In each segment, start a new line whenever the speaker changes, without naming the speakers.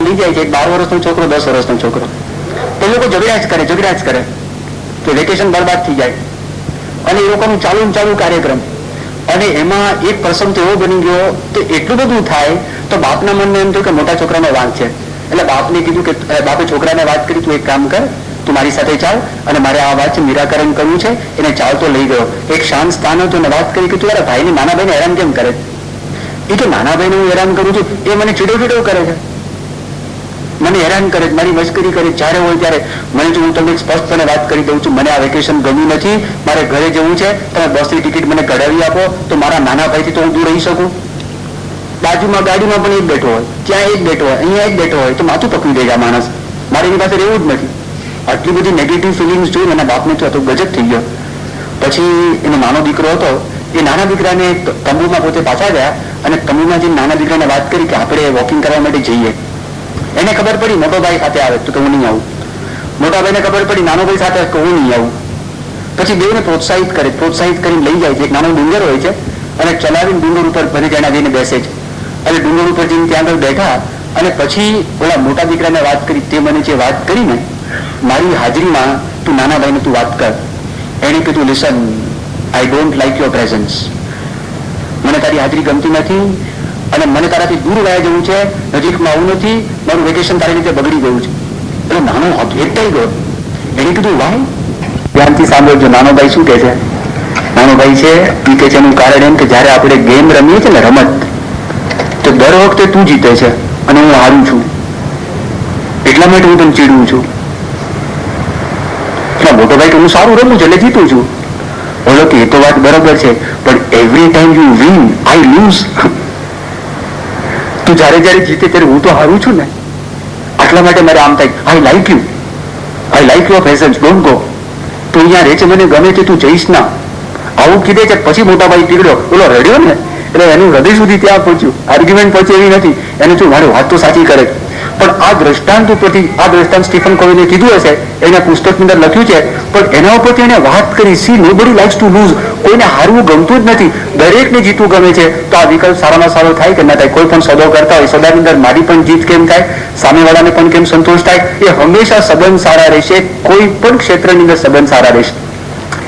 લઈ જાય છે, એક 12 વર્ષનો છોકરો, 10 વર્ષનો છોકરો, તો એ લોકો ઝઘડ્યા જ કરે કે વેકેશન બરબાદ થઈ જાય, અને એ લોકોનું ચાલુ કાર્યક્રમ, અને એમાં એક પ્રસંગ તો એવો બની ગયો તો એટલું બધું થાય તો બાપના મનમાં એમ થયું કે મોટા છોકરાનો વાંક છે, એટલે બાપને કીધું કે બાપે છોકરાને વાત કરી, તું એક કામ કર, તું મારી સાથે ચાલ અને મારે આ વાત નિરાકરણ કરવું છે. એને ચાલતો લઈ ગયો, એક શાંત સ્થાન હતું, અને વાત કરી કે તું યાર ભાઈને, નાના ભાઈને હેરાન કેમ કરે? એ કે નાના ભાઈને હું હેરાન કરું છું, એ મને ચીડો કરે છે, મને હેરાન કરે, મારી મસ્કરી કરે, જ્યારે હોય ત્યારે. મને જો હું તમને સ્પષ્ટપણે વાત કરી દઉં છું, મને આ વેકેશન ગમ્યું નથી, મારે ઘરે જવું છે, તમે બસની ટિકિટ મને કઢાવી આપો તો મારા નાના ભાઈથી તો હું દૂર રહી શકું. બાજુમાં ગાડીમાં પણ એક બેઠો હોય, ત્યાં એક બેઠો હોય, અહીંયા એક બેઠો હોય, તો માથું પકવી દે છે આ માણસ, મારે એની પાસે રહેવું જ નથી. આટલી બધી નેગેટિવ ફિલિંગ્સ જોઈને એના બાપને તો ગજબ થઈ ગયો. પછી એનો નાનો દીકરો હતો, એ નાના દીકરાને તંબુમાં પોતે પાછા ગયા, અને તંબુમાં જઈને નાના દીકરાને વાત કરી કે આપણે વોકિંગ કરવા માટે જઈએ. એને ખબર પડી મોટો ભાઈ સાથે આવે તો હું નહીં આવું, મોટા ભાઈને ખબર પડી નાનો ભાઈ સાથે કે હું નહીં આવું. પછી બેને પ્રોત્સાહિત કરીને લઈ જાય છે. એક નાનો ડુંગર હોય છે, અને ચલાવીને ડુંગર ઉપર ભરી જણા જઈને બેસે છે, અને ડુંગર ઉપર જઈને ત્યાં આગળ બેઠા, અને પછી ઓલા મોટા દીકરાને વાત કરી, તે મને જે વાત કરી ને મારી હાજરીમાં, તું નાના ભાઈને તું વાત કર. એને કીધું, listen, I don't like your presence, મને તારી હાજરી ગમતી નથી, અને મને તારાથી દૂર વયા જવું છે, નજીકમાં આવું નથી, મારું વેકેશન તારી રીતે બગડી ગયું છે. એટલે નાનો એકટાઈ ગયો. એને કીધું, વાહ, ધ્યાનથી સાંભળજો, નાનો ભાઈ શું કે છે? નાનો ભાઈ છે એ કે છે એનું કારણ એમ કે જયારે આપણે ગેમ રમીએ છીએ ને, રમત, તો દર વખતે તું જીતે છે અને હું હારું છું, એટલા માટે હું તને ચીડું છું. એટલે મોટો ભાઈ કે હું સારું રમું છું એટલે જીતું છું. બોલો કે એ તો વાત બરાબર છે, પણ every time you win I lose. તું જયારે જીતે ત્યારે હું તો હારું છું ને, આટલા માટે મારે આમ થાય. I like you presence, don't go. તું અહીંયા રહે છે, મને ગમે તે, તું જઈશ ના. આવું કીધે છે. પછી મોટા ભાઈ પીગડ્યો, બોલો રડ્યો ને, એટલે એનું હૃદય સુધી ત્યાં પહોંચ્યું. આર્ગ્યુમેન્ટ પહોંચે એવી નથી, એને શું મારી વાત તો સાચી કરે. પણ આ દ્રષ્ટાંત ઉપરથી, આ દ્રષ્ટાંત સ્ટીફન કોવીને કીધું હશે, એના પુસ્તકની અંદર લખ્યું છે, પણ એના ઉપરથી એને વાત કરી, C nobody likes to lose. કોઈને હારવું ગમતું જ નથી, દરેકને જીતવું ગમે છે. તો આ વિકલ્પ સારામાં સારો થાય કે ના થાય? કોઈ પણ સોદો કરતા હોય, સોદાની અંદર મારી પણ જીત કેમ થાય, સામેવાળાને પણ કેમ સંતોષ થાય? એ હંમેશા સંબંધ સારા રહેશે, કોઈ પણ ક્ષેત્રની અંદર સંબંધ સારા રહેશે.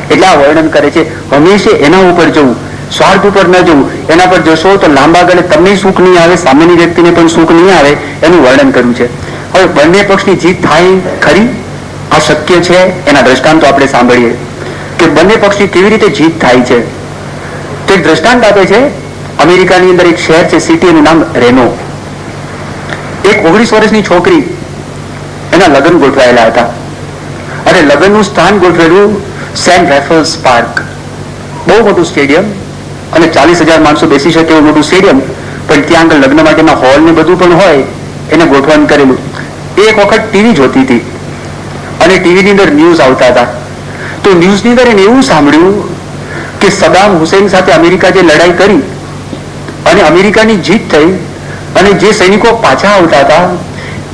એટલે આ વર્ણન કરે છે, હંમેશા એના ઉપર જવું, સ્વાર્થ ઉપર ન જવું. એના પર જશો તો લાંબા ગાળે તમને સુખ નહીં આવે, સામેની વ્યક્તિને પણ સુખ નહીં આવે, એનું વર્ણન કર્યું છે. હવે બંને પક્ષની જીત થાય ખરી? આ શક્ય છે? એના દ્રષ્ટાંતો આપણે સાંભળીએ કે બંને પક્ષની કેવી રીતે જીત થાય છે. તો એક દ્રષ્ટાંત આપે છે, અમેરિકાની અંદર એક શહેર છે, સિટી, એનું નામ રેનો. એક 19 વર્ષની છોકરી, એના લગ્ન ગોઠવાયેલા હતા, અને લગ્નનું સ્થાન ગોઠવેલું સેન્ટ રેફલ્સ પાર્ક. બહુ મોટું સ્ટેડિયમ, અને 40,000 માણસો બેસી શકે એવું મોટું સ્ટેડિયમ, પણ ત્યાં આગળ લગ્ન માટેના હોલ ને બધું પણ હોય, એને ગોઠવણ કરેલું. એક વખત ટીવી જોતી હતી, અને ટીવીની અંદર ન્યૂઝ આવતા હતા. તો ન્યૂઝની અંદર એને એવું સાંભળ્યું કે સદામ હુસેન સાથે અમેરિકા જે લડાઈ કરી અને અમેરિકાની જીત થઈ, અને જે સૈનિકો પાછા આવતા હતા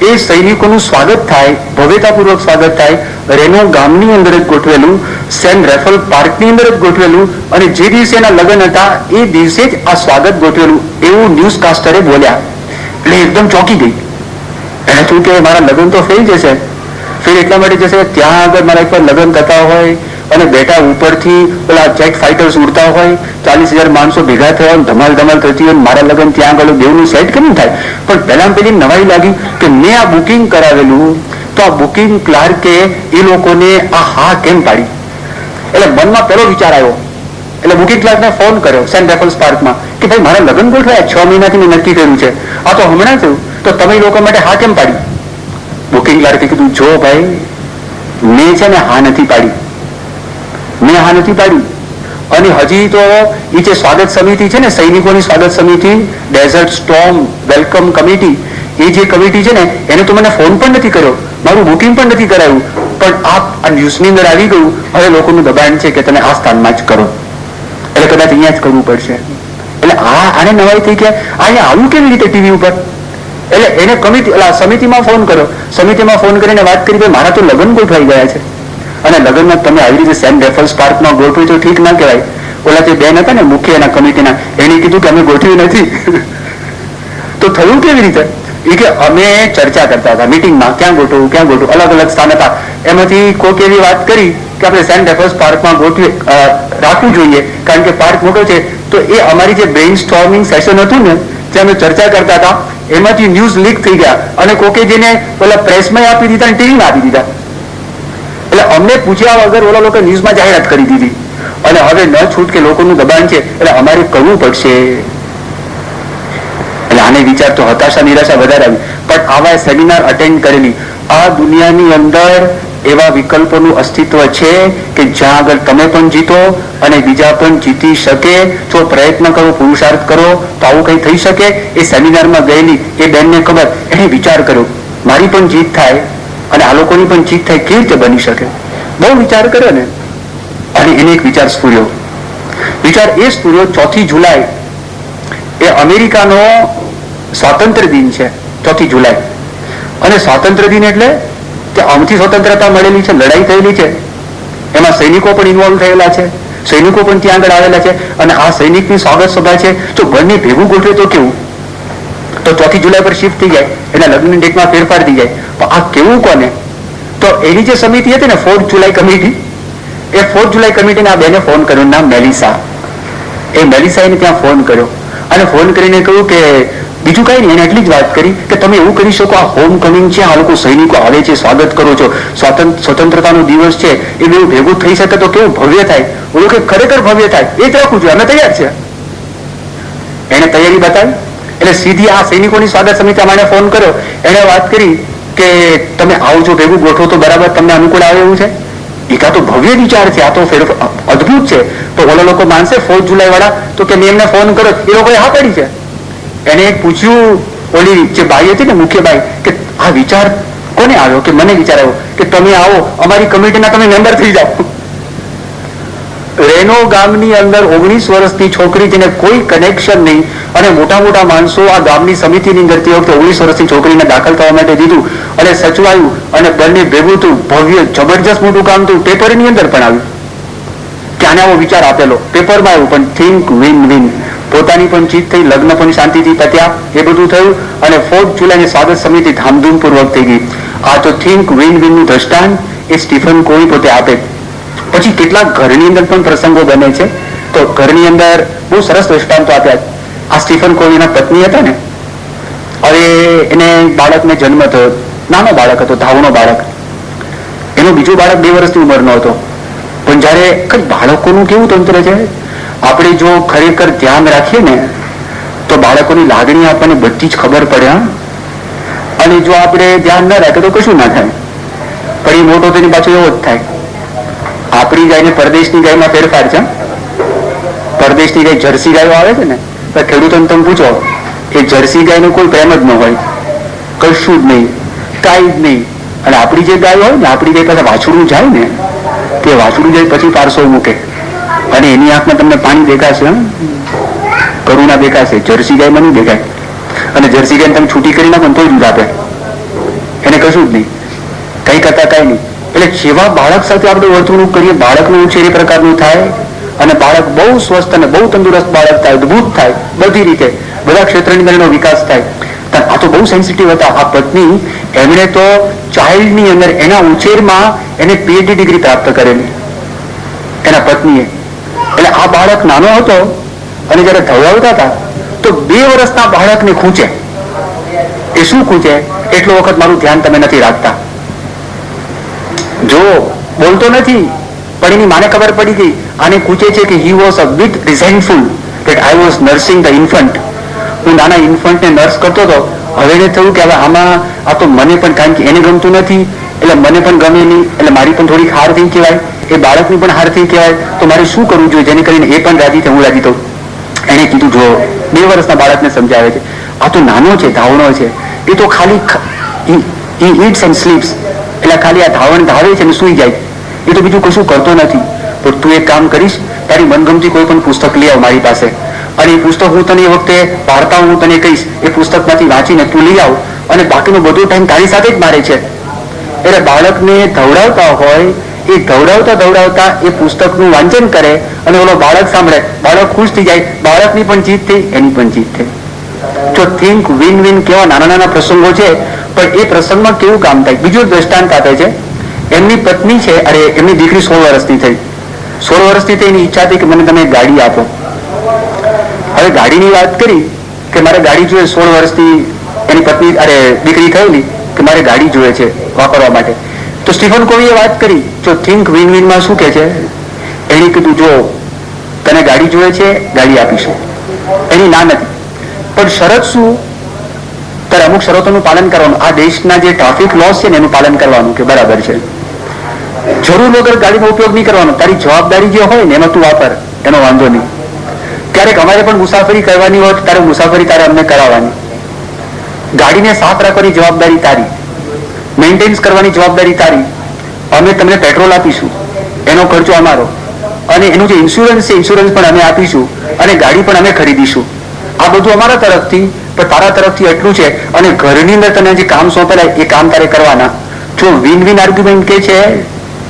એ સૈનિકોનું સ્વાગત થાય, ભવ્યતાપૂર્વક સ્વાગત થાય, રેનો ગામની અંદર જ ગોઠવેલું, સેન્ટ રેફલ પાર્કની અંદર જ ગોઠવેલું, અને જે દિવસે એના લગ્ન હતા એ દિવસે જ આ સ્વાગત ગોઠવેલું, એવું ન્યૂઝ કાસ્ટરે બોલ્યા. એટલે એકદમ ચોંકી ગઈ. એને થયું કે મારા લગ્ન તો ફેલ જશે. ફેલ એટલા માટે જશે, ત્યાં આગળ મારા એક લગ્ન થતા હોય, અને બેટા ઉપરથી પેલા જેટ ફાઇટર્સ ઉડતા હોય, 40,000 માણસો ભેગા થયા હોય, ધમાલ થતી હોય, મારા લગ્ન ત્યાં આગળ દેવનું સેટ કેમ થાય? પણ પહેલા પેલી નવાઈ લાગી કે મેં આ બુકિંગ કરાવેલું, તો આ બુકિંગ ક્લાર્કે એ લોકોને આ હા કેમ પાડી? એટલે મનમાં પેલો વિચાર આવ્યો. એટલે બુકિંગ ક્લાર્કને ફોન કર્યો સેન્ટ રેફલ્સ પાર્કમાં કે ભાઈ મારા લગ્ન ગોઠવાયા, 6 મહિનાથી મેં નક્કી કર્યું છે, આ તો હમણાં થયું, તો તમે લોકો માટે હા કેમ પાડી? બુકિંગ ક્લાર્કે કીધું, જો ભાઈ, મેં છે ને હા નથી પાડી, અને હજી તો એ જે સ્વાગત સમિતિ છે ને, સૈનિકોની સ્વાગત સમિતિ, ડેઝર્ટ સ્ટોર્મ વેલકમ કમિટી, એ જે કમિટી છે ને, એને તો મને ફોન પણ નથી કર્યો, મારું બુકિંગ પણ નથી કરાયું, પણ આ ન્યૂઝની અંદર આવી ગયું, હવે લોકોનું દબાણ છે કે તમે આ સ્થાનમાં જ કરો, એટલે કદાચ અહીંયા જ કરવું પડશે. એટલે આને નવાઈ થઈ કે અહીંયા આવ્યું કેવી રીતે ટીવી ઉપર? એટલે એને સમિતિમાં ફોન કર્યો, સમિતિમાં ફોન કરીને વાત કરી, ભાઈ મારા તો લગ્ન ગોઠવાઈ ગયા છે, અને લગ્નમાં તમે આવી રીતે સેન્ટ રેફલ્સ પાર્કમાં ગોઠવી તો ઠીક ના કહેવાય. ઓલા જે બેન હતા ને મુખ્ય એના કમિટીના, એને કીધું કે અમે ગોઠવી નથી. તો થયું કેવી રીતે? એ કે અમે ચર્ચા કરતા હતા મીટિંગમાં, ક્યાં ગોઠવું, અલગ અલગ સ્થાન હતા. એમાંથી કોઈક એવી વાત કરી કે આપણે સેન્ટ રેફર્સ પાર્કમાં રાખવું જોઈએ કારણ કે પાર્ક મોટો છે. તો એ અમારી જે બ્રેઇન સ્ટોર્મિંગ સેશન હતું ને, જે અમે ચર્ચા કરતા હતા, એમાંથી ન્યૂઝ લીક થઈ ગયા અને કોકે જેને પેલા પ્રેસમાં આપી દીધા અને ટીવીમાં આપી દીધા. એટલે અમને પૂછ્યા વગર ઓલા લોકો ન્યૂઝમાં જાહેરાત કરી દીધી અને હવે ન છૂટ કે લોકોનું દબાણ છે એટલે અમારે કરવું પડશે. એટલે આને વિચાર તો હતાશા નિરાશા વધારે આવી. પણ આવા સેમિનાર અટેન્ડ કરેલી, આ દુનિયાની અંદર એવા વિકલ્પોનું અસ્તિત્વ છે કે જ્યાં આગળ તમે પણ જીતો અને બીજા પણ જીતી શકે. જો પ્રયત્ન કરો, પુરુષાર્થ કરો તો આવું કંઈ થઈ શકે. એ સેમિનારમાં ગયેલી એ બેનને ખબર, એને વિચાર કર્યો મારી પણ જીત થાય અને આ લોકોની પણ જીત થાય, કેવી રીતે બની શકે? બહુ વિચાર કર્યો ને અને એને એક વિચાર સ્ફુર્યો. વિચાર એ સ્ફુર્યો, 4 જુલાઈ એ અમેરિકાનો સ્વાતંત્ર્ય દિન છે, 4 જુલાઈ. અને સ્વાતંત્ર્ય દિન એટલે કે આમથી સ્વતંત્રતા મળેલી છે, લડાઈ થયેલી છે, એમાં સૈનિકો પણ ઇન્વોલ્વ થયેલા છે, સૈનિકો પણ ત્યાં આગળ આવેલા છે અને આ સૈનિકની સ્વાગત સભા છે. જો બંને ભેગું ગોઠવે તો કેવું? તો 4 જુલાઈ પર શિફ્ટ થઈ જાય, એના લગ્નની ડેટમાં ફેરફાર થઈ જાય. પણ આ કેવું કોને? તો એની જે સમિતિ હતી ને 4th જુલાઈ કમિટી, એ 4th જુલાઈ કમિટીને આ બેને ફોન કર્યો, નામ મેલિસા. એ મેલિસાએ ત્યાં ફોન કર્યો અને ફોન કરીને કહ્યું કે બીજું કઈ નહીં, એને એટલી જ વાત કરી કે તમે એવું કરી શકો, આ હોમ કમિંગ છે, આ લોકો સૈનિકો આવે છે, સ્વાગત કરો છો, સ્વતંત્રતાનો દિવસ છે, એ બેવું ભેગું થઈ શકે તો કેવું ભવ્ય થાય. ઓલું કે ખરેખર ભવ્ય થાય, એ જ રાખવું જોઈએ, અમે તૈયાર છે. એને તૈયારી બતાવી એટલે સીધી આ સૈનિકોની સ્વાગત સમિતિ મને ફોન કર્યો. એને વાત કરી કે તમે આવજો, ભેગું ગોઠવો તો બરાબર તમને અનુકૂળ આવે એવું છે. એક આ તો ભવ્ય વિચાર છે, આ તો અદભુત છે. તો ઓલા લોકો માનશે 4th જુલાઈ વાળા? તો કે મેં એમને ફોન કર્યો, એ લોકોએ હા પાડી છે. એને પૂછ્યું ઓલી જે બાઈ હતી ને, મુખ્ય બાઈ, કે આ વિચાર કોને આવ્યો? કે મને વિચાર આવ્યો કે તમે આવો, અમારી કમિટીના તમે મેમ્બર થઈ જાઓ. રેનો ગામની અંદર 19 વર્ષની છોકરી, જેને કોઈ કનેક્શન નહીં અને મોટા મોટા માણસો આ ગામની સમિતિની અંદર તે વખતે 19 વર્ષની છોકરીને દાખલ થવા માટે દીધું અને સચવાયું અને બંને ભેગું થયું. ભવ્ય જબરજસ્ત મોટું કામ થયું. પેપરની અંદર પણ આવ્યું કે આને આવો વિચાર આપેલો, પેપરમાં આવ્યું. પણ થિંક વિન વિન, પોતાની પણ જીત થઈ, લગ્ન પણ શાંતિથી પત્યા, એ બધું થયું અને 4th જુલાઈની સ્વાગત સમિતિ ધામધૂમપૂર્વક થઈ ગઈ. આ તો થિંક વિન વિનનું દ્રષ્ટાંત એ સ્ટીફન કોવી પોતે આપે. પછી કેટલાક ઘરની અંદર પણ પ્રસંગો બને છે. તો ઘરની અંદર બહુ સરસ દ્રષ્ટાંતો આપ્યા. આ સ્ટીફન કોવીના પત્ની હતા ને, હવે એને બાળકને જન્મ થયો, નાનો બાળક હતો, ધાવણો બાળક. એનો બીજો બાળક 2 વર્ષની ઉંમરનો હતો. પણ જયારે બાળકોનું કેવું તંત્ર છે, આપણે જો ખરેખર ધ્યાન રાખીએ ને તો બાળકોની લાગણી આપણને બધી જ ખબર પડે. અને જો આપણે ધ્યાન ન રાખીએ તો કશું ના થાય. પણ એ મોટો તેની પાછું એવો જ થાય. આપણી ગાય ને પરદેશની ગાયમાં ફેરફાર છે. પરદેશની ગાય જર્સી ગાયો આવે છે ને, તો ખેડૂતોને તમે પૂછો, એ જર્સી ગાયનો કોઈ પ્રેમ જ ન હોય, કશું જ નહીં, કાંઈ જ નહીં. અને આપણી જે ગાય હોય ને, આપણી ગાય પાસે વાછડું જાય ને, તે વાછડું જાય પછી પારસો મૂકે અને એની આંખમાં તમને પાણી દેખાશે, કરુણા દેખાશે. જર્સી ગાયમાં નહીં દેખાય. અને જર્સી ગાયને તમે છૂટી કરી નાખો તો દૂધ આપે, એને કશું જ નહીં, કઈ કરતા કઈ નહીં. એટલે જેવા બાળક સાથે આપણે વર્તણૂક કરીએ, બાળકનું ઉછેર એ પ્રકારનું થાય અને બાળક બહુ સ્વસ્થ અને બહુ તંદુરસ્ત બાળક થાય, અદભુત થાય, બધી રીતે બધા ક્ષેત્રની અંદર એનો વિકાસ થાય. આ તો બહુ સેન્સિટિવ હતા. આ પત્ની, એમણે તો ચાઇલ્ડની અંદર એના ઉછેરમાં એને PhD ડિગ્રી પ્રાપ્ત કરેલી, એના પત્નીએ. એટલે આ બાળક નાનો હતો અને જયારે ધવડાવતા હતા તો 2 વર્ષના બાળકને ખૂંચે. એ શું ખૂંચે? એટલો વખત મારું ધ્યાન તમે નથી રાખતા. જો બોલતો નથી પણ એની માને ખબર પડી ગઈ, આને ખૂંચે છે કે he was a bit resentful that I was nursing the infant. હું નાના ઇન્ફન્ટને નર્સ કરતો હતો. હવે એને થયું કે હવે આમાં આ તો મને પણ, કારણ કે એને ગમતું નથી એટલે મને પણ ગમે નહીં, એટલે મારી પણ થોડીક હાર થઈ કહેવાય, એ બાળકની પણ હાર થઈ કહેવાય. તો મારે શું કરવું જોઈએ જેને કરીને એ પણ રાજી થાય, હું રાજી થઉં? એને કીધું, જો 2 વર્ષના બાળકને સમજાવે છે, આ તો નાનો છે, ધાવણો છે, એ તો ખાલી eats and sleeps, એટલે ખાલી આ ધાવે છે અને સૂઈ જાય, એ તો બીજું કશું કરતો નથી. તો તું એક કામ કરીશ, તારી મનગમતી કોઈ પણ પુસ્તક લઈ આવ મારી પાસે, અને એ પુસ્તક હું તને એ વખતે વાર્તાઓ હું તને કહીશ, એ પુસ્તકમાંથી વાંચીને તું લઈ આવ, અને બાકીનો બધો ટાઈમ તારી સાથે જ મારે છે. એટલે બાળકને ધવડાવતા હોય, એ ધવડાવતા એ પુસ્તકનું વાંચન કરે અને ઓલો બાળક સાંભળે, બાળક ખુશ થઈ જાય, બાળકની પણ જીત થઈ, એની પણ જીત થઈ. તો થિંક વિન વિન કેવા નાના નાના પ્રસંગો છે, પણ એ પ્રસંગમાં કેવું કામ થાય. બીજું દ્રષ્ટાંત આપે છે, એમની પત્ની છે, અરે એમની દીકરી 16 વર્ષની થઈ. 16 વર્ષની થઈ, એની ઈચ્છા હતી કે મને તમે ગાડી આપો. હવે ગાડીની વાત કરી કે મારે ગાડી જોઈએ. 16 વર્ષની એની પત્ની દીકરી થયેલી કે મારે ગાડી જોઈએ છે વાપરવા માટે. તો સ્ટીફન કોવીએ વાત કરી, જો થિંક વિન વિનમાં શું કે છે, એણે કીધું જો તને ગાડી જોઈએ છે, ગાડી આપીશું. એની ના નથી, પણ શરત શું, તારે અમુક શરતોનું પાલન કરવાનું. આ દેશના જે ટ્રાફિક લોસ છે ને એનું પાલન કરવાનું કે બરાબર છે, જરૂર વગર ગાડીનો ઉપયોગ નહીં કરવાનો. તારી જવાબદારી જે હોય ને એમાં તું વાપર, એનો વાંધો નહીં. ક્યારેક અમારે પણ મુસાફરી કરવાની હોય તારે મુસાફરી તારે અમને કરાવવાની. ગાડીને સાફ રાખવાની જવાબદારી તારી, મેન્ટેનન્સ કરવાની જવાબદારી તારી. અમે તમને પેટ્રોલ આપીશું, એનો ખર્ચો અમારો, અને એનું જે ઇન્સ્યોરન્સ છે ઇન્સ્યોરન્સ પણ અમે આપીશું, અને ગાડી પણ અમે ખરીદીશું. આ બધું અમારા તરફથી, પણ તારા તરફથી એટલું છે. અને ઘરની અંદર તને જે કામ સોંપેલા એ કામ તારે કરવાના. જો વિન વિન આર્ગ્યુમેન્ટ કે છે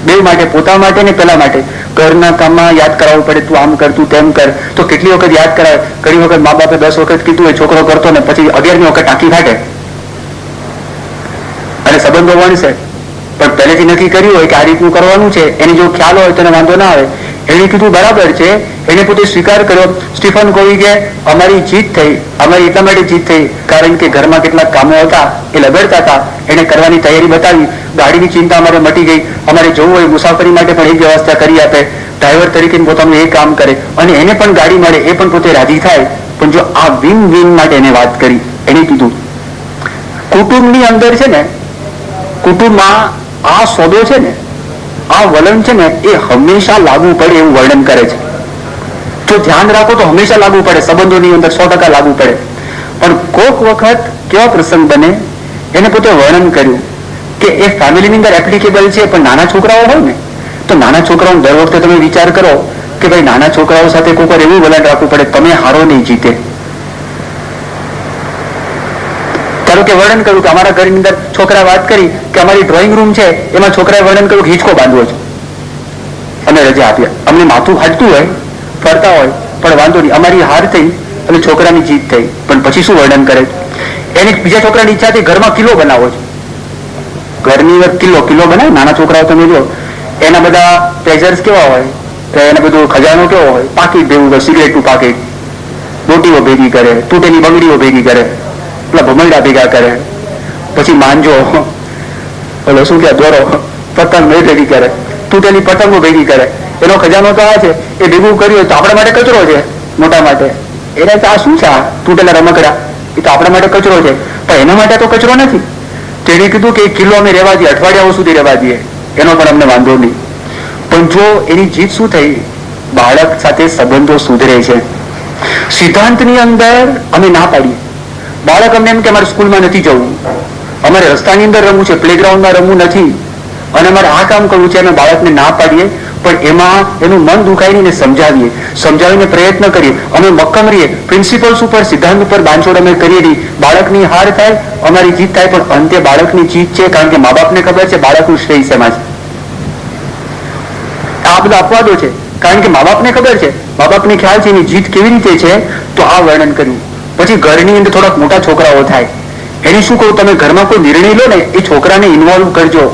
બે માટે, પોતા માટે ને પેલા માટે. ઘરના કામમાં યાદ કરાવવું પડે, તું આમ કર, તું તેમ કર, તો કેટલી વખત યાદ કરાવે. ઘણી વખત મા બાપે 10 વખત કીધું હોય, છોકરો કરતો ને પછી 11મી વખત ટાંકી ફાટે અને સંબંધો વણશે. પણ પહેલેથી નક્કી કર્યું હોય કે આ રીતનું કરવાનું છે, એને જો ખ્યાલ હોય તો એને વાંધો ના આવે. એને કીધું બરાબર છે, એને પોતે સ્વીકાર કર્યો. સ્ટીફન કોવી કે અમારી જીત થઈ, અમારી એટલા માટે જીત થઈ કારણ કે ઘરમાં કેટલાક કામો હતા એ લગડતા હતા, એને કરવાની તૈયારી બતાવી. ગાડીની ચિંતા અમારે મટી ગઈ. અમારે જવું હોય મુસાફરી માટે પણ એક વ્યવસ્થા કરી આપે, ડ્રાઈવર તરીકે પોતાનું એ કામ કરે અને એને પણ ગાડી મળે, એ પણ પોતે રાજી થાય. પણ જો આ વિન વિન માટે એને વાત કરી, એને કીધું કુટુંબની અંદર છે ને, કુટુંબમાં આ સોદો છે ને, આ વલણ છે ને, એ હંમેશા લાગુ પડે એવું વર્ણન કરે છે. જો ધ્યાન રાખો તો હંમેશા લાગુ પડે, સંબંધોની અંદર 100% લાગુ પડે. પણ કોક વખત કેવા પ્રસંગ બને, એને પોતે વર્ણન કર્યું કે એ ફેમિલીની અંદર એપ્લિકેબલ છે. પણ નાના છોકરાઓ હોય ને, તો નાના છોકરાઓ દર વખતે તમે વિચાર કરો કે ભાઈ નાના છોકરાઓ સાથે કોઈક વાર એવું વલણ રાખવું પડે, તમે હારો નહીં જીતે. ધારો કે વર્ણન કર્યું કે અમારા ઘરની અંદર છોકરા વાત કરી કે અમારી ડ્રોઈંગ રૂમ છે, એમાં છોકરાએ વર્ણન કર્યું કે હિંચકો બાંધવો છે, અમે રજા આપીએ. અમને માથું ફાટતું હોય, ફરતા હોય, પણ વાંધો નહીં, અમારી હાર થઈ અને છોકરાની જીત થઈ. પણ પછી શું વર્ણન કરે, એની બીજા છોકરાની ઈચ્છા થઈ ઘરમાં કિલ્લો બનાવો છે. ઘરની અંદર કિલ્લો બનાવે નાના છોકરાઓ, તમે જો એના બધા પ્લેઝર્સ કેવા હોય, તો એને બધું ખજાનો કેવો હોય, પાકીટ ભેગું કરે, સિગરેટનું પાકીટ, બોટીઓ ભેગી કરે, તૂટેલી બંગડીઓ ભેગી કરે, પેલા ભમરડા ભેગા કરે, પછી માંજો, ઓલો શું કે દોરો, પતંગ ભેગી કરે, તૂટેલી પતંગો ભેગી કરે. એનો ખજાનો તો આ છે, એ ભેગું કર્યું તો આપણા માટે કચરો છે, મોટા માટે. એને તો આ શું છે, આ તૂટેલા રમકડા, એ તો આપણા માટે કચરો છે, પણ એના માટે તો કચરો નથી. તેણે કીધું કે કિલ્લો અમે રહેવા દઈએ, અઠવાડિયાઓ સુધી રહેવા દઈએ, એનો પણ અમને વાંધો નહીં. પણ જો એની જીત શું થઈ, બાળક સાથે સંબંધો સુધરે છે. સિદ્ધાંતની અંદર અમે ના પાડીએ, બાળક અમને એમ કે અમારે સ્કૂલમાં નથી જવું, અમારે રસ્તાની અંદર રમવું છે, પ્લેગ્રાઉન્ડમાં રમવું નથી, અને અમારે આ કામ કરવું છે, અમે બાળકને ના પાડીએ. પણ એમાં એનું મન દુખાય નહીં, સમજાવીએ, સમજાવીને પ્રયત્ન કરીએ, અમે મક્કમ રહીએ, પ્રિન્સિપલ્સ ઉપર, સિદ્ધાંત ઉપર બાંધછોડ અમે કરીએ નહીં. બાળકની હાર થાય, અમારી જીત થાય, પણ અંતે બાળકની જીત છે, કારણ કે મા બાપને ખબર છે બાળકનું શ્રેય શેમાં છે. આ બધા અપવાદો છે, કારણ કે મા બાપને ખબર છે, મા બાપને ખ્યાલ છે એની જીત કેવી રીતે છે. તો આ વર્ણન કર્યું. પછી ઘરની અંદર થોડાક મોટા છોકરાઓ થાય, એને શું કહું, તમે ઘરમાં કોઈ નિર્ણય લો ને, એ છોકરાને ઇન્વોલ્વ કરજો.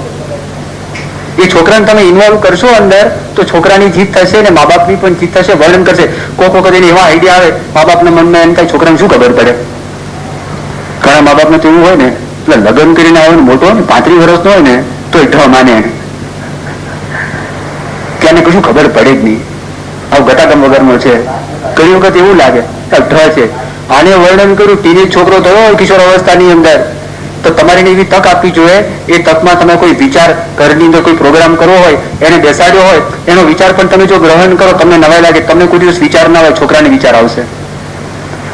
એ છોકરાને તમે ઇન્વોલ્વ કરશો અંદર, તો છોકરાની જીત થશે ને મા બાપની પણ જીત થશે. વર્ણન કરશે. કોઈક વખત એને એવા આઈડિયા આવે, મા બાપના મનમાં એમ થાય છોકરાને શું ખબર પડે. ઘણા મા બાપને તો એવું હોય ને, એટલે લગ્ન કરીને આવે ને મોટો હોય ને, 35 વર્ષનો હોય ને, તો એ ઢ માને કે આને કશું ખબર પડે જ નહીં, આવું ગતાગમ વગરનો છે. ઘણી વખત એવું લાગે કે ઢ છે. આને વર્ણન કર્યું, ટીનેજ છોકરો થયો કિશોર અવસ્થાની અંદર, તો તમારે એવી તક આપવી જોઈએ. એ તકમાં તમે કોઈ વિચાર, ઘરની અંદર કોઈ પ્રોગ્રામ કરવો હોય, એને બેસાડ્યો હોય, એનો વિચાર પણ તમે જો ગ્રહણ કરો, તમને નવાઈ લાગે, તમને કોઈ દિવસ વિચાર ના હોય, છોકરાને વિચાર આવશે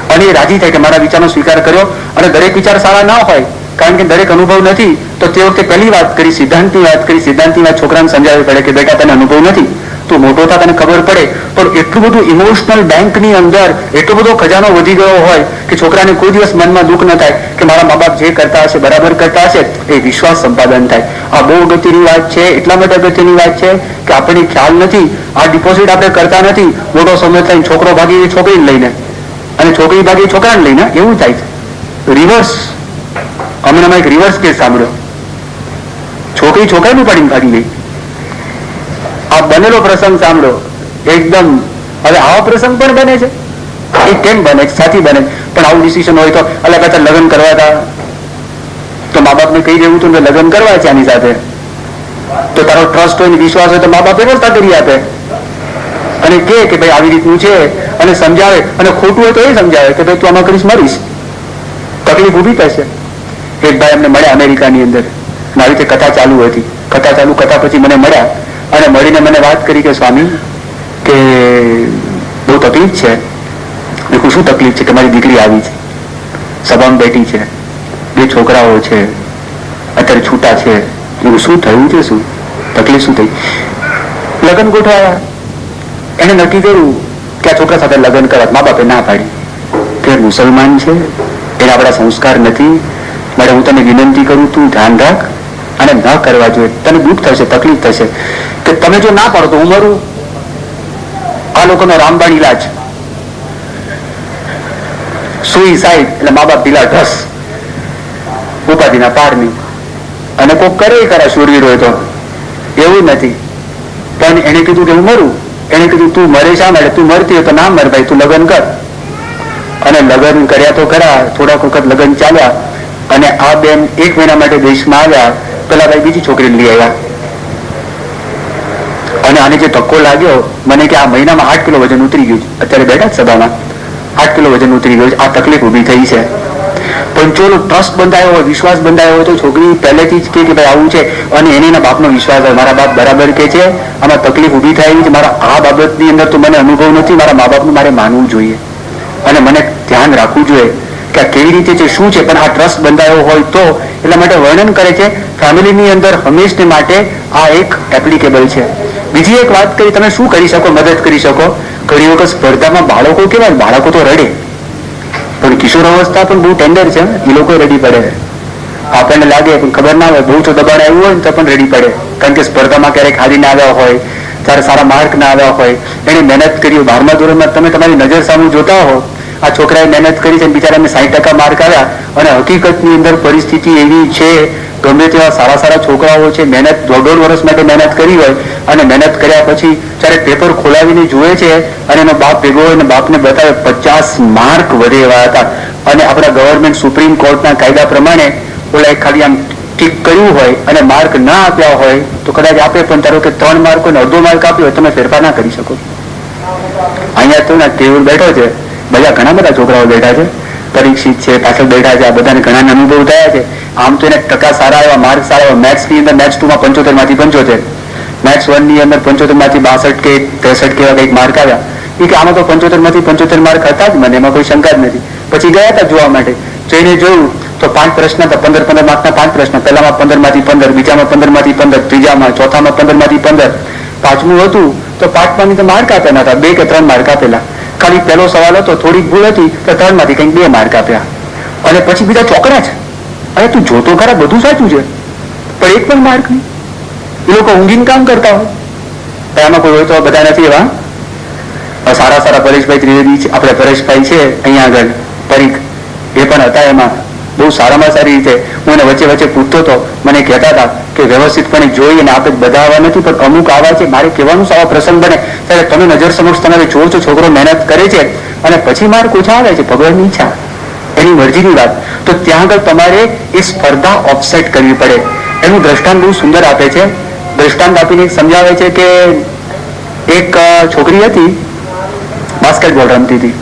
અને એ રાજી થાય કે મારા વિચારનો સ્વીકાર કર્યો. અને દરેક વિચાર સારા ના હોય, કારણ કે દરેક અનુભવ નથી. તો તે વખતે પહેલી વાત કરી, સિદ્ધાંતની વાત કરી. સિદ્ધાંતની વાત છોકરાને સમજાવવી પડે કે બેટા તને અનુભવ નથી, તું મોટો થા તને ખબર પડે. પણ એટલું બધું ઇમોશનલ બેંકની અંદર એટલો બધો ખજાનો વધી ગયો હોય કે છોકરાને કોઈ દિવસ મનમાં દુઃખ ન થાય કે મારા મા બાપ જે કરતા હશે બરાબર કરતા હશે. એ વિશ્વાસ સંપાદન થાય. આ બહુ અગત્યની વાત છે. એટલા માટે અગત્યની વાત છે કે આપણને ખ્યાલ નથી, આ ડિપોઝિટ આપણે કરતા નથી. મોટો સમય થઈને છોકરો ભાગી છોકરીને લઈને, અને છોકરી ભાગી છોકરાને લઈને, એવું થાય છે. રિવર્સ, હમણાં એક રિવર્સ કેસ સાંભળ્યો. છોકરી છોકરાનું પાડીને ભાગી ગઈ. આ બનેલો પ્રસંગ સાંભળો એકદમ. હવે આવા પ્રસંગ પણ બને છે. એ કેમ બને? સાથી બને. પણ આવું ડિસિઝન હોય તો અલગ અલગ લગ્ન કરવા હતા તો મા બાપને કહી દેવું હતું કે લગ્ન કરવા છે આની સાથે, તો તારો ટ્રસ્ટ હોય ને વિશ્વાસ હોય તો મા બાપ વ્યવસ્થા કરી આપે અને કે ભાઈ આવી રીતનું છે અને સમજાવે. અને ખોટું હોય તો એ સમજાવે કે ભાઈ તું આમાં કરીશ મરીશ, તકલીફ ઊભી થશે. એક ભાઈ અમને મળ્યા અમેરિકાની અંદર, આવી રીતે કથા ચાલુ હતી. કથા પછી મને મળ્યા અને મળીને મને વાત કરી કે સ્વામી કે બહુ તકલીફ છે. મેં શું તકલીફ છે? કે મારી દીકરી આવી છે, સભામાં બેઠી છે, 2 છોકરાઓ છે, અત્યારે છૂટા છે. શું થયું છે? શું તકલીફ શું થઈ? લગ્ન ગોઠવાયા. એને નક્કી કર્યું કે આ છોકરા સાથે લગ્ન કરવા. મા બાપે ના પાડી કે મુસલમાન છે, એને આપણા સંસ્કાર નથી, મારે હું તને વિનંતી કરું તું ધ્યાન રાખ અને ન કરવા જોઈએ. તને દુઃખ થશે, તકલીફ થશે. કે તમે જો ના પાડો તો હું મરું. આ લોકોનો રામબાણ ઈલાજ સુઈસાઈડ, એટલે મા બાપ ઢીલા ઢસ, ઉપાધિના પારની. અને કોઈ કરે ખરા શૂરવીર હોય તો, એવું નથી. પણ એને કીધું કે હું મરું. એને કીધું તું મરે શા માટે? તું મરતી હોય તો ના મર ભાઈ, તું લગ્ન કર. અને લગ્ન કર્યા તો ખરા. થોડાક વખત લગ્ન ચાલ્યા અને આ બેન 1 મહિના માટે દેશમાં આવ્યા. પેલા ભાઈ બીજી છોકરી લઈ આવ્યા. અને આને જે ધક્કો લાગ્યો મને કે આ મહિનામાં 8 કિલો વજન ઉતરી ગયું. અત્યારે બેઠા સભામાં 8 કિલો વજન ઉતરી ગયું. આ તકલીફ ઊભી થઈ છે. પણ જો ટ્રસ્ટ બંધાયો હોય, વિશ્વાસ બંધાયો હોય તો છોકરી પહેલેથી જ કે ભાઈ આવું છે અને એને એના બાપનો વિશ્વાસ હોય, મારા બાપ બરાબર કે છે, આમાં તકલીફ ઊભી થાય છે, મારા આ બાબતની અંદર તો મને અનુભવ નથી, મારા મા બાપનું મારે માનવું જોઈએ અને મને ધ્યાન રાખવું જોઈએ કે આ કેવી રીતે છે, શું છે. પણ આ ટ્રસ્ટ બંધાયો હોય તો એટલા માટે વર્ણન કરે છે ફેમિલીની અંદર હંમેશને માટે આ એક એપ્લિકેબલ છે. બીજી એક વાત કરી, તમે શું કરી શકો, મદદ કરી શકો. ઘણી વખત સ્પર્ધામાં બાળકો કેવા, બાળકો તો રડે, પણ કિશોર અવસ્થા પણ બહુ ટેન્ડર છે. એ લોકો રડી પડે. આપણને લાગે પણ ખબર ના હોય, બહુ જો દબાણ આવ્યું હોય ને તો પણ રડી પડે. કારણ કે સ્પર્ધામાં ક્યારેક હારી ના આવ્યા હોય, ત્યારે સારા માર્ક ના આવ્યા હોય, એને મહેનત કરી. 12મા ધોરણમાં તમે તમારી નજર સામે જોતા હો, આ છોકરાએ મહેનત કરી છે, બિચારાને 60% માર્ક આવ્યા. અને હકીકતની અંદર પરિસ્થિતિ એવી છે, ગમે તેવા સારા છોકરાઓ છે, મહેનત 1.5 વર્ષ માટે મહેનત કરી હોય અને મહેનત કર્યા પછી જ્યારે પેપર ખોલાવીને જુએ છે અને એનો બાપ ભેગો હોય અને બાપને બતાવે 50 માર્ક વધે એવા હતા. અને આપણા ગવર્મેન્ટ સુપ્રીમ કોર્ટના કાયદા પ્રમાણે ઓલા ખાલી આમ ટીક કર્યું હોય અને માર્ક ના આપ્યા હોય તો કદાચ આપે, પણ ધારો કે 3 માર્ક હોય ને અડધો માર્ક આપ્યો હોય તમે ફેરફાર ના કરી શકો. અહીંયા તો ના ટેબલ બેઠો છે, બધા ઘણા બધા છોકરાઓ બેઠા છે, પરીક્ષિત છે, પાછળ બેઠા છે, આ બધાને ઘણા અનુભવ થયા છે. આમ તો એને ટકા સારા એવા, માર્ક સારા એવા. મેથ્સની અંદર મેથ્સ 2માં 75 માંથી 75, મેથ્સ 1 ની અંદર 75 માંથી 62 કે 63 કેવા કંઈક માર્ક આવ્યા. એ કે આમાં તો 75 માંથી 75 માર્ક હતા જ, મને એમાં કોઈ શંકા જ નથી. પછી ગયા હતા જોવા માટે, જઈને જોયું તો 5 પ્રશ્ન હતા, 15 માર્કના 5 પ્રશ્ન. પહેલામાં 15 માંથી 15, બીજામાં 15 માંથી 15, ત્રીજામાં, ચોથામાં 15 માંથી 15, પાંચમું હતું તો 5 માંથી માર્ક આપ્યા હતા, 2 કે 3 માર્ક આપેલા. ખાલી પહેલો સવાલ હતો, થોડીક ભૂલ હતી તો 3 માંથી કંઈક 2 માર્ક આપ્યા. અને પછી બીજા ચોકડા છે, અરે તું જોતો ખરા બધું સાચું છે પણ એક પણ માર્ક નહીં. એ લોકો ઊંઘીને કામ કરતા હોય. આમાં કોઈ હોય તો બધા નથી એવા. સારા પરેશભાઈ ત્રિવેદી, આપણે પરેશભાઈ છે અહીંયા આગળ પરીખ, એ પણ હતા એમાં બહુ સારામાં સારી રીતે. હું એને વચ્ચે પૂછતો હતો, મને કહેતા હતા કે વ્યવસ્થિતપણે જોઈ અને આપણે બધા આવા નથી પણ અમુક આવા છે. મારે કહેવાનું આવા પ્રસંગ બને ત્યારે તમે નજર સમક્ષ તમારે જોવો છો છોકરો મહેનત કરે છે અને પછી માર્ક ઓછા આવે છે, ભગવાનની ઈચ્છા, એની મરજીની વાત. તો ત્યાં આગળ તમારે એ સ્પર્ધા ઓફસેટ કરવી પડે. એનું દ્રષ્ટાંત બહુ સુંદર આપે છે. દ્રષ્ટાંત આપીને સમજાવે છે કે એક છોકરી હતી, બાસ્કેટબોલ રમતી હતી.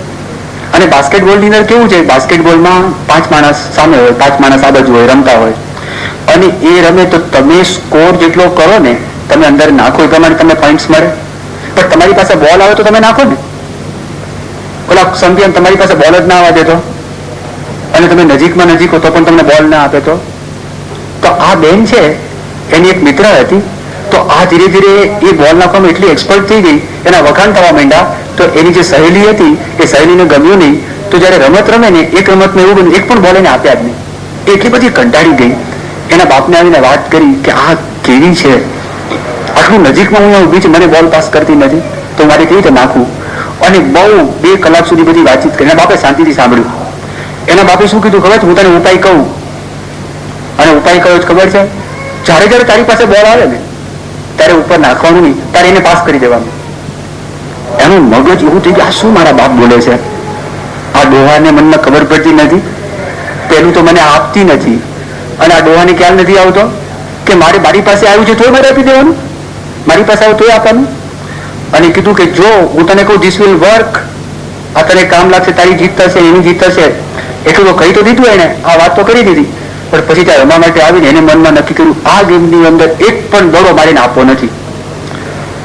અને બાસ્કેટબોલની અંદર કેવું છે, બાસ્કેટબોલમાં 5 માણસ સામે હોય, 5 માણસ આ બાજુ હોય, રમતા હોય. અને એ રમે તો તમે સ્કોર જેટલો કરો ને, તમે અંદર નાખો એ પ્રમાણે તમને પોઈન્ટ્સ મળે. પણ તમારી પાસે બોલ આવે તો તમે નાખો ને. ઓલા સમજ્યા, તમારી પાસે બોલ જ ના આવવા દેતો અને તમે નજીકમાં નજીક હો તો પણ તમને બોલ ના આપે તો આ બેન છે, એની એક મિત્ર હતી. તો આ ધીરે ધીરે એ બોલ નાખવામાં એટલી એક્સપર્ટ થઈ ગઈ, એના વખાણ થવા માંડ્યા. તો એની જે સહેલી હતી એ સહેલીને ગમ્યું નહીં. તો જયારે રમત રમે ને, એક રમતમાં એવું બન્યું, એક પણ બોલ એને આપ્યા જ નહીં. એટલી બધી કંટાળી ગઈ. એના બાપને આવીને વાત કરી કે આ કેવી છે, આટલું નજીકમાં હું ઊભી છે, મને બોલ પાસ કરતી નથી, તો મારે કેવી રીતે નાખવું. અને બહુ 2 કલાક સુધી બધી વાતચીત કરી. બાપે શાંતિથી સાંભળ્યું. એના બાપે શું કીધું ખબર છે? હું તને ઉપાય કહું. અને ઉપાય કયો ખબર છે? જ્યારે જ્યારે તારી પાસે બોલ આવે ને ત્યારે ઉપર નાખવાનું નહીં, તારે એને પાસ કરી દેવાનું. એનું મગજ એવું થઈ ગયું, આ શું મારા બાપ બોલે છે? આ ડોહાને મનમાં ખબર પડતી નથી. પેલું તો મને આપતી નથી, અને આ ડોહાને ખ્યાલ નથી આવતો કે મારી પાસે આવ્યું છે તોય મારે આપી દેવાનું, મારી પાસે આવ્યું તોય આપવાનું. અને કીધું કે જો હું તને કહું ધીસ વિલ વર્ક, આ તને કામ લાગશે, તારી જીત થશે, એની જીત થશે, એટલું તો કહી તો દીધું એને, આ વાત તો કરી દીધી. પણ પછી ત્યાં રમવા માટે આવીને એને મનમાં નક્કી કર્યું આ ગેમની અંદર એક પણ દડો મારીને આપવો નથી.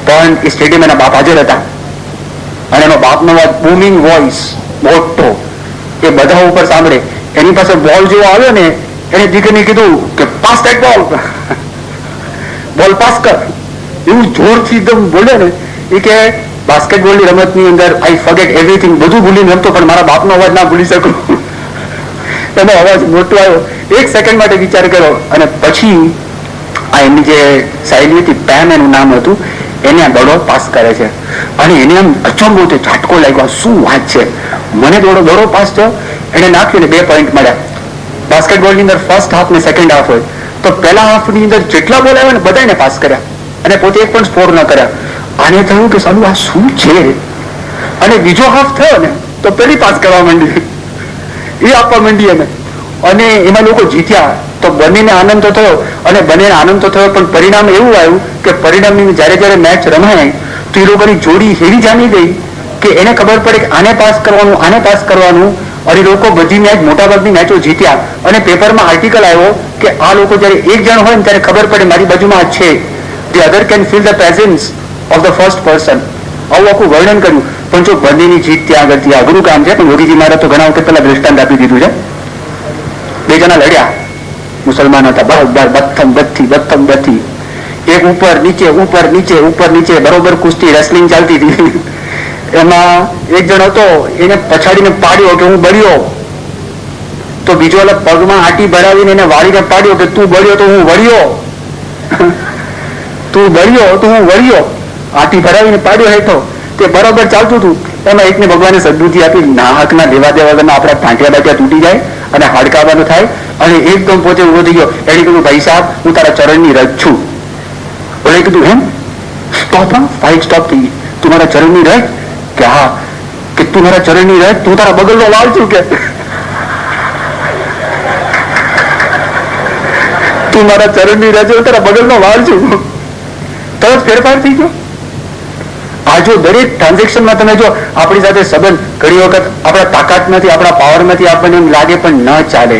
પણ એ સ્ટેડિયમ એના બાપ હાજર હતા, અને એનો બાપનો અવાજ બૂમિંગ વોઇસ મોટો, એ બધા ઉપર સાંભળે. એની પાસે બોલ જેવો આવ્યો ને, એને દીકરીને કીધું કે પાસ ધેટ બોલ, બોલ પાસ કર. એવું જોરથી એકદમ બોલે ને, એ કે બાસ્કેટબોલની રમતની અંદર આઈ ફોરગેટ એવરીથિંગ, બધું ભૂલીને રમતો, પણ મારા બાપનો અવાજ ના ભૂલી શકું. એનો અવાજ મોટો આવ્યો. એક સેકન્ડ માટે વિચાર કર્યો, અને પછી આ એમની જે સાહેલી હતી, પેમ એનું નામ હતું, એને આ દડો પાસ કરે છે. અને એને આમ અચંબો થયો, ઝાટકો લાગ્યો, શું વાત છે, મને દડો પાસ થયો. એને નાખ્યું ને 2 પોઈન્ટ મળ્યા. બાસ્કેટબોલની અંદર ફર્સ્ટ હાફ ને સેકન્ડ હાફ હોય, તો પહેલા હાફની અંદર જેટલા બોલ આવ્યા ને બધાને પાસ કર્યા, અને પોતે એક પણ સ્કોર ન કર્યા. આને થયું કે સાલું આ શું છે? અને બીજો હાફ થયો ને તો પેલી પાસ કરવા માંડી, એ આપવા માંડી એને, અને એમાં લોકો જીત્યા. તો બંનેને આનંદ તો થયો, અને બંનેને આનંદ તો થયો, પણ પરિણામ એવું આવ્યું કે પરિણામની જ્યારે જ્યારે મેચ રમાય તો એ લોકોની જોડી એવી જામી ગઈ કે એને ખબર પડે કે આને પાસ કરવાનું, આને પાસ કરવાનું. અને લોકો બધી મેચ, મોટાભાગની મેચો જીત્યા. અને પેપરમાં આર્ટિકલ આવ્યો કે આ લોકો જ્યારે એક જણ હોય ને ત્યારે ખબર પડે મારી બાજુમાં છે, the other can feel the presence of the first person. આવું આખું વર્ણન કર્યું. પણ જો બંનેની જીત ત્યાં આગળથી અઘરું કામ છે, પણ યોગીજી મહારાજ તો ઘણા વખત પહેલા દ્રષ્ટાંત આપી દીધું છે. 2 જણા લડ્યા, મુસલમાન હતા, બરાબર બત્થમ બત્થી, એક ઉપર નીચે ઉપર નીચે ઉપર નીચે, બરોબર કુસ્તી રેસલિંગ ચાલતી હતી. એમાં એક જણ હતો, એને પછાડીને પાડ્યો કે હું બળ્યો, તો બીજો અલગ પગમાં આટી ભરાવીને એને વાળીને પાડ્યો કે તું બળ્યો તો હું વળ્યો, તું બળ્યો તો હું વળ્યો, આટી ભરાવીને પાડ્યો હેઠો. તે બરોબર ચાલતું હતું. એમાં એકને ભગવાને સદબુદ્ધિ આપી, નાહકના દેવા વગરના આપણા ટાંટિયા બાટિયા તૂટી જાય અને હાડકાવાનું થાય. અને એકદમ પોતે ઉભો થઈ ગયો. એને કીધું ભાઈ સાહેબ, હું તારા ચરણની રજ છું. બોલે કીધું એમ સ્ટોપ, ફાઇટ સ્ટોપ થઈ ગઈ. તું મારા ચરણની રજ? કે હા. કે તું મારા ચરણની રજ, તું તારા બગલનો વાળ છું કે તું મારા ચરણની રજ, હું તારા બગલનો વાળ છું. તરત ફેરફાર થઈ ગયો. આ જો દરેક ટ્રાન્ઝેક્શનમાં તમે જો આપણી સાથે સંબંધ, ઘણી વખત આપણા તાકાત નથી, આપણા પાવર નથી, આપણને એમ લાગે પણ ન ચાલે.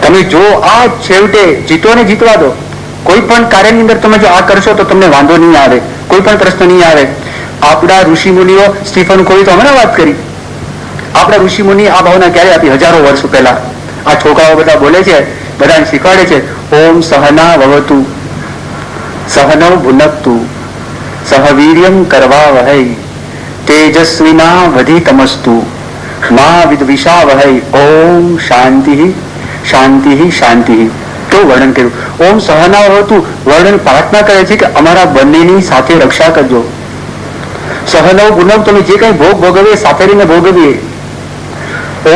તમે જો આ છેવટે જીતો ને જીતવા દો. કોઈ પણ કાર્યની અંદર તમે જો આ કરશો તો તમને વાંધો નહીં આવે, કોઈ પણ પ્રશ્ન નહીં આવે. આપણા ઋષિ મુનિઓ, સ્ટીફન કોવી તો હમણાં વાત કરી, આપણા ઋષિ મુનિ આ ભાવના ક્યારે આપી? હજારો વર્ષ પહેલા. આ છોકરાઓ બધા બોલે છે, બધાને શીખવાડે છે, ઓમ સહના ભવતુ સહનૌ ભુનક્તુ સહવીર્યમ કરવા વહૈ તેજસ્વીના વધીતમસ્તુ મા વિદ્વિષા વહૈ ઓમ શાંતિ શાંતિ શાંતિ. કેવું વર્ણન કર્યું? ઓમ સહના ભવતુ, વર્ણન પ્રાર્થના કરે છે કે અમારા બંનેની સાથે રક્ષા કરજો. સહનૌ ભુનક્તુ, તમે જે કઈ ભોગ ભોગવીએ સાથે રહીને ભોગવીએ.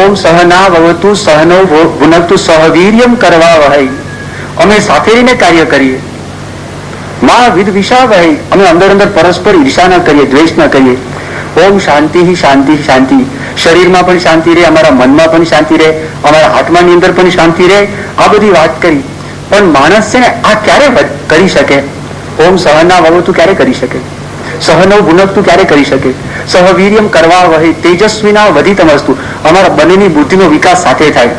ઓમ સહના ભવતુ સહનૌ ભુનક્તુ સહવીર્યમ કરવા વહૈ, અમે સાથે રહીને કાર્ય કરીએ. માં વિદ્વિષા વહૈ, અમે અંદર અંદર પરસ્પર ઈર્ષા ન કરીએ, દ્વેષ ન કરીએ. ઓમ શાંતિ શાંતિ શાંતિ, શરીરમાં પણ શાંતિ રહે, અમારા મનમાં પણ શાંતિ રહે, અમારા આત્માની અંદર પણ શાંતિ રહે. આ બધી વાત કરી. પણ માણસ છે ને આ ક્યારે કરી શકે? ઓમ સહના ભવતુ ક્યારે કરી શકે? સહનૌ ભુનક્તુ ક્યારે કરી શકે? સહવીર્યમ કરવા વહૈ તેજસ્વીના વધીતમસ્તુ, અમારા બંનેની બુદ્ધિનો વિકાસ સાથે થાય.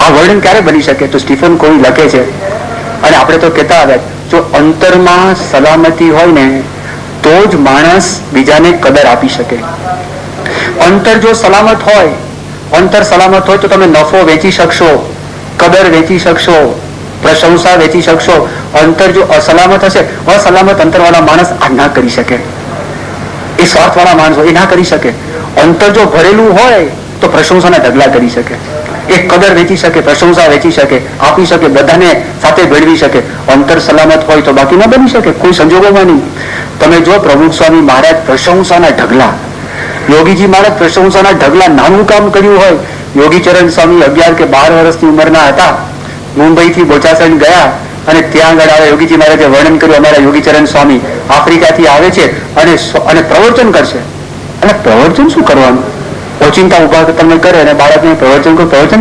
આ વર્ણન ક્યારે બની શકે? તો સ્ટીફન કોવી લખે છે, અને આપણે તો કહેતા આવ્યા, જો અંતરમાં સલામતી હોય ને તો જ માણસ બીજાને કદર આપી શકે. અંતર જો સલામત હોય, અંતર સલામત હોય તો તમે નફો વેચી શકશો, કદર વેચી શકશો, પ્રશંસા વેચી શકશો. અંતર જો અસલામત હશે, અસલામત અંતરવાળા માણસ આ ના કરી શકે. એ સ્વાર્થવાળા માણસ હોય, એ ના કરી શકે. અંતર જો ભરેલું હોય તો પ્રશંસાના ઢગલા કરી શકે, એ કદર વેચી શકે, પ્રશંસા વેચી શકે, આપી શકે, બધાને સાથે ભેળવી શકે. અંતર સલામત હોય તો બાકી ન બની શકે કોઈ સંજોગોમાં નહીં. તમે જો પ્રમુખ સ્વામી મહારાજ પ્રશંસાના ઢગલા, યોગીજી મહારાજ પ્રશંસાના ઢગલા નાનું કામ કર્યું હોય. યોગીચરણ સ્વામી 11 કે 12 વર્ષની ઉંમરના હતા. મુંબઈથી બોચાસણ ગયા અને ત્યાં આગળ આવે યોગીજી મહારાજે વર્ણન કર્યું, અમારા યોગીચરણ સ્વામી આફ્રિકાથી આવે છે અને પ્રવચન કરશે. અને પ્રવચન શું કરવાનું? ઓચિંતા ઉભા તમને કરે અને બાળકને પ્રવચન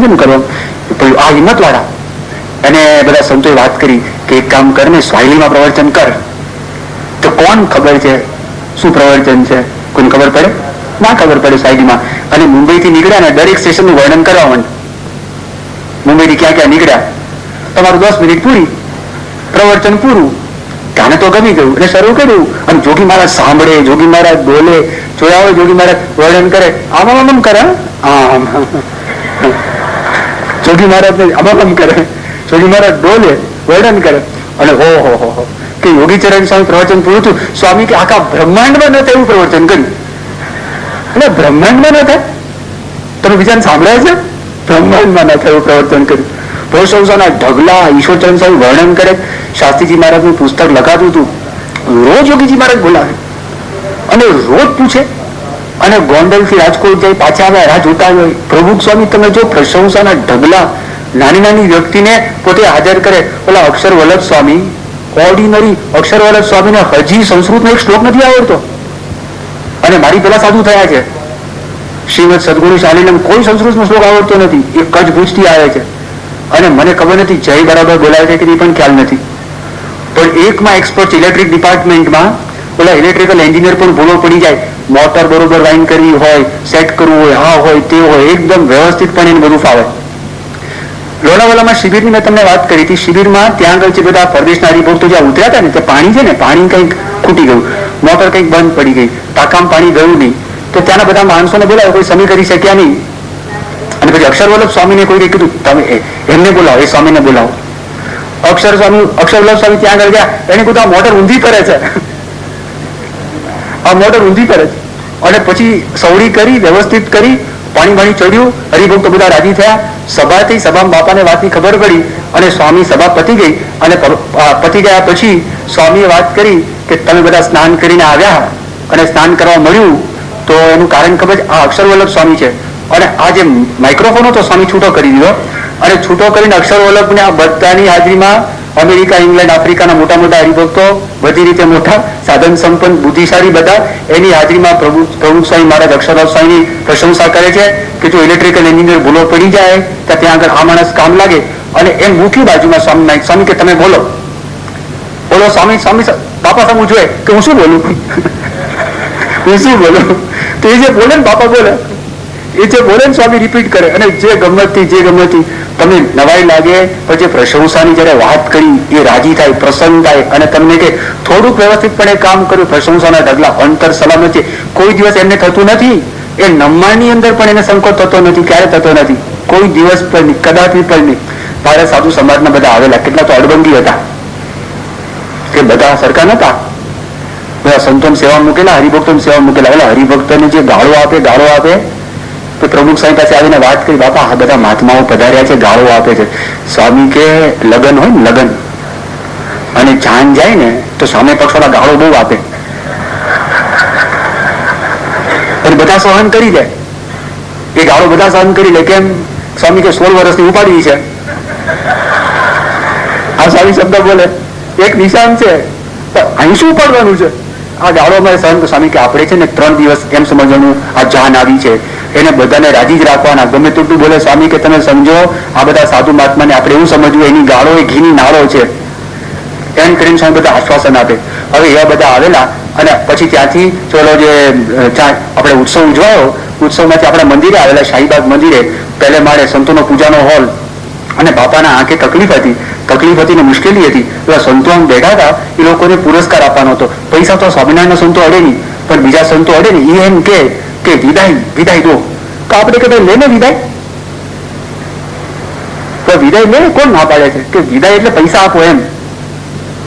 કેમ કરવાનું? આ હિંમત વાળા અને બધા સંતોએ વાત કરી કે એક કામ કર ને સ્વાહિલીમાં પ્રવચન કર. તો કોણ ખબર છે શું પ્રવચન છે? કોઈને ખબર પડે? ના ખબર પડે સ્વાહિલીમાં. અને મુંબઈથી નીકળ્યા ને દરેક સ્ટેશનનું વર્ણન કરવા માંડ. મુંબઈથી ક્યાં ક્યાં નીકળ્યા, તમારું 10 મિનિટ પૂરી, પ્રવચન પૂરું. કાને તો ગમી ગયું અને શરૂ કર્યું. અને જોગી મહારાજ સાંભળે, જોગી મહારાજ બોલે, જોયા હોય જોગી મહારાજ વર્ણન કરે, આમ કરે, આમ જોગી મહારાજ આમ કરે, જોગી મહારાજ બોલે, વર્ણન કરે. અને ઓહો કે યોગીચરણ સ્વામી પ્રવચન પૂરું થયું. સ્વામી કે આખા બ્રહ્માંડમાં ન એવું પ્રવચન કર્યું. એટલે બ્રહ્માંડમાં ન થાય, તમે બીજાને સાંભળાય છે? બ્રહ્માંડમાં ન થયું પ્રવચન કર્યું. પ્રશંસાના ઢગલા ઈશ્વરચરણ સ્વામી વર્ણન કરે. શાસ્ત્રીજી મહારાજનું પુસ્તક લખાતું હતું. રોજ યોગીજી મહારાજ બોલાવે અને રોજ પૂછે. અને ગોંડલથી રાજકોટ જાય, પાછા આવે, રાહ જોતા હોય. પ્રભુ સ્વામી તમે જો પ્રશંસાના ઢગલા નાની નાની વ્યક્તિને પોતે હાજર કરે. ઓલા અક્ષર વલ્લભ સ્વામી, ઓર્ડિનરી અક્ષર વલ્લભ સ્વામીને હજી સંસ્કૃતનો એક શ્લોક નથી આવડતો. અને મારી પેલા સાધુ થયા છે શ્રીમદ સદગુરુ શાલીનમ, કોઈ સંસ્કૃતનો શ્લોક આવડતો નથી. એક જ ભૂજથી આવે છે. અને મને ખબર નથી જય બરાબર બોલાવે છે કે નહીં પણ ખ્યાલ નથી. પણ એકમાં એક્સપર્ટ ઇલેક્ટ્રિક ડિપાર્ટમેન્ટમાં ઓલા ઇલેક્ટ્રિકલ એન્જિનિયર પણ ભૂલો પડી જાય. મોટર બરોબર વાઇન કરવી હોય, સેટ કરવું હોય, આ હોય તે હોય, એકદમ વ્યવસ્થિતપણે એને બધું ફાવે. લોનાવાલામાં શિબિરની મેં તમને વાત કરી હતી. શિબિરમાં ત્યાં આગળ જે બધા પરદેશના હરિભક્તો જ્યાં ઉતર્યા હતા ને, તે પાણી છે ને, પાણી કંઈક ખૂટી ગયું, મોટર કંઈક બંધ પડી ગઈ, ટાંકામાં પાણી ગયું નહીં. તો ત્યાંના બધા માણસોને બોલાવ્યો, કોઈ સમી કરી શક્યા નહીં. અને પછી અક્ષર વલ્લભ સ્વામીને કોઈ કીધું તમે એમને બોલાવો, એ સ્વામીને બોલાવો. અક્ષર વલ્લભ સ્વામી ત્યાં આગળ ગયા. એને કીધું આ મોટર ઊંધી કરે છે, આ મોટર ઊંધી કરે છે. અને પછી સવડી કરી, વ્યવસ્થિત કરી, પાણી ચડ્યું. હરિભક્તો બધા રાજી થયા. સભા થઈ. સભામાં બાપાને વાતની ખબર પડી અને સ્વામી સભા પતી ગઈ. અને પતી ગયા પછી સ્વામીએ વાત કરી કે તમે બધા સ્નાન કરીને આવ્યા અને સ્નાન કરવા મળ્યું તો એનું કારણ ખબર? આ અક્ષર વલ્લભ સ્વામી છે. અને આ જે માઇક્રોફોન હતો સ્વામી છૂટો કરી દીધો. અને છૂટો કરીને અક્ષર વલ્લભને આ બધાની હાજરીમાં અમેરિકા, ઇંગ્લેન્ડ, આફ્રિકાના મોટા મોટા હરિભક્તો, બધી રીતે મોટા સાધન સંપન્ન બુદ્ધિશાળી બધા એની હાજરીમાં પ્રભુ સ્વામી મહારાજ અક્ષરવલ્લભ સ્વામીની પ્રશંસા કરે છે કે જો ઇલેક્ટ્રિકલ એન્જિનિયર ભૂલો પડી જાય તો ત્યાં આગળ આ માણસ કામ લાગે. અને એમ મૂકી બાજુમાં સ્વામી કે તમે બોલો. સ્વામી બાપા સામું જોઈએ કે હું શું બોલું, હું શું બોલું? તો એ જે બોલે ને બાપા બોલે, એ જે બોલે ને સ્વામી રિપીટ કરે. અને જે ગમતથી તમને નવાઈ લાગે પછી પ્રશંસાની જયારે વાત કરી એ રાજી થાય, પ્રસન્ન થાય. અને તમને કે થોડુંક વ્યવસ્થિતપણે કામ કર્યું, પ્રશંસાના ઢગલા, અંતર સલામત છે. કોઈ દિવસ એમને થતું નથી, એ નમવાની અંદર પણ એને સંકોચ થતો નથી, ક્યારે થતો નથી, કોઈ દિવસ પણ નહીં, કદાપી પણ નહીં. મારા સાધુ સમાજના બધા આવેલા, કેટલા તો અડબંગી હતા કે બધા સરખા નતા. બધા સંતોની સેવા મૂકેલા, હરિભક્તોની સેવા મૂકેલા. એટલે હરિભક્તોને જે ગાળો આપે તો પ્રમુખ સ્વામી પાસે આવીને વાત કરી, બાપા આ બધા મહાત્માઓ પધાર્યા છે, ગાળો આપે છે. સ્વામી કે લગન હોય ને, લગન અને જાન જાય ને તો સામે પક્ષવાળા ગાળો બહુ આપે અને બધા સહન કરી લે. એ ગાળો બધા સહન કરી લે. કેમ? સ્વામી કે 16 વર્ષની ઉપાડી છે. આ સ્વામી શબ્દ બોલે, એક નિશાન છે, અહીં શું ઉપાડવાનું છે? આ ગાળો અમારે સહન. સ્વામી કે આપણે છે ને 3 દિવસ એમ સમજવાનું આ જાન આવી છે, એને બધાને રાજી જ રાખવાના. ગમે તેટલું બોલે સ્વામી કે તમે સમજો આ બધા સાધુ મહાત્માને આપણે એવું સમજવું એની ગાળો એ ઘીની નાળો છે, એમ કરીને સ્વામી બધા આશ્વાસન આપે. હવે એવા બધા આવેલા અને પછી ત્યાંથી ચલો જે આપણે ઉત્સવ ઉજવાયો, ઉત્સવમાંથી આપણે મંદિરે આવેલા, શાહીબાગ મંદિરે, પહેલે માળે સંતોનો પૂજાનો હોલ. અને બાપાના આંખે તકલીફ હતી ને મુશ્કેલી હતી. એવા સંતો આમ બેઠા હતા, એ લોકોને પુરસ્કાર આપવાનો હતો. પૈસા તો સ્વામિનારાયણના સંતો અડે નહીં, પણ બીજા સંતો અડે ને, એ એમ કે વિદાય દો. તો આપણે કે લે ને વિદાય, તો વિદાય લે. કોણ ના પાડે છે કે વિદાય એટલે પૈસા આપો એમ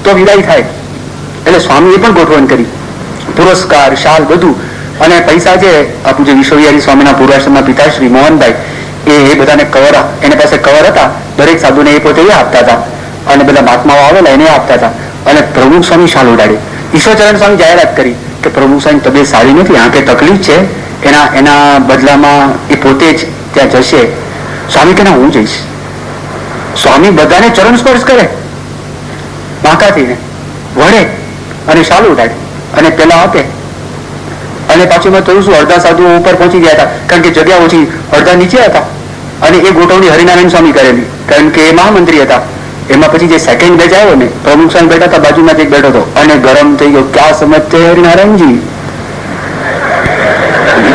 તો વિદાય થાય. એટલે સ્વામીએ પણ ગોઠવણ કરી, પુરસ્કાર, શાલ બધું. અને પૈસા છે આપણું જે વિશ્વવિહારી સ્વામીના પૂર્વાશ્રમના પિતાશ્રી મોહનભાઈ, એ બધાને કવર, એને પાસે કવર હતા, દરેક સાધુને એ પોતે એ આપતા હતા. અને બધા મહાત્માઓ આવેલા એને આપતા હતા. અને પ્રમુખ સ્વામી શાલ ઉડાડે. ઈશ્વરચરણ સ્વામી જાહેરાત કરી કે પ્રમુખ સ્વામી તબિયત સારી નથી, આંખે તકલીફ છે, એના બદલામાં એ પોતે જ ત્યાં જશે. સ્વામી કે ના, હું જઈશ. સ્વામી બધાને ચરણ સ્પર્શ કરે, બાંકાથી વળે અને શાલ ઉડાડે અને પેલા આપે. અને પાછું મેં કહ્યું શું, અડધા સાધુઓ ઉપર પહોંચી ગયા હતા કારણ કે જગ્યા ઓછી, અડધા નીચે હતા. અને એ ગોઠવણી હરિનારાયણ સ્વામી કરેલી કારણ કે એ મહામંત્રી હતા. એમાં પછી જે સેકન્ડ બેચ આવ્યો ને, પ્રમુખ સ્વામી બેઠા હતા, બાજુમાં જ એક બેઠો હતો અને ગરમ થઈ ગયો. ક્યાં સમજતે હરિનારાયણજી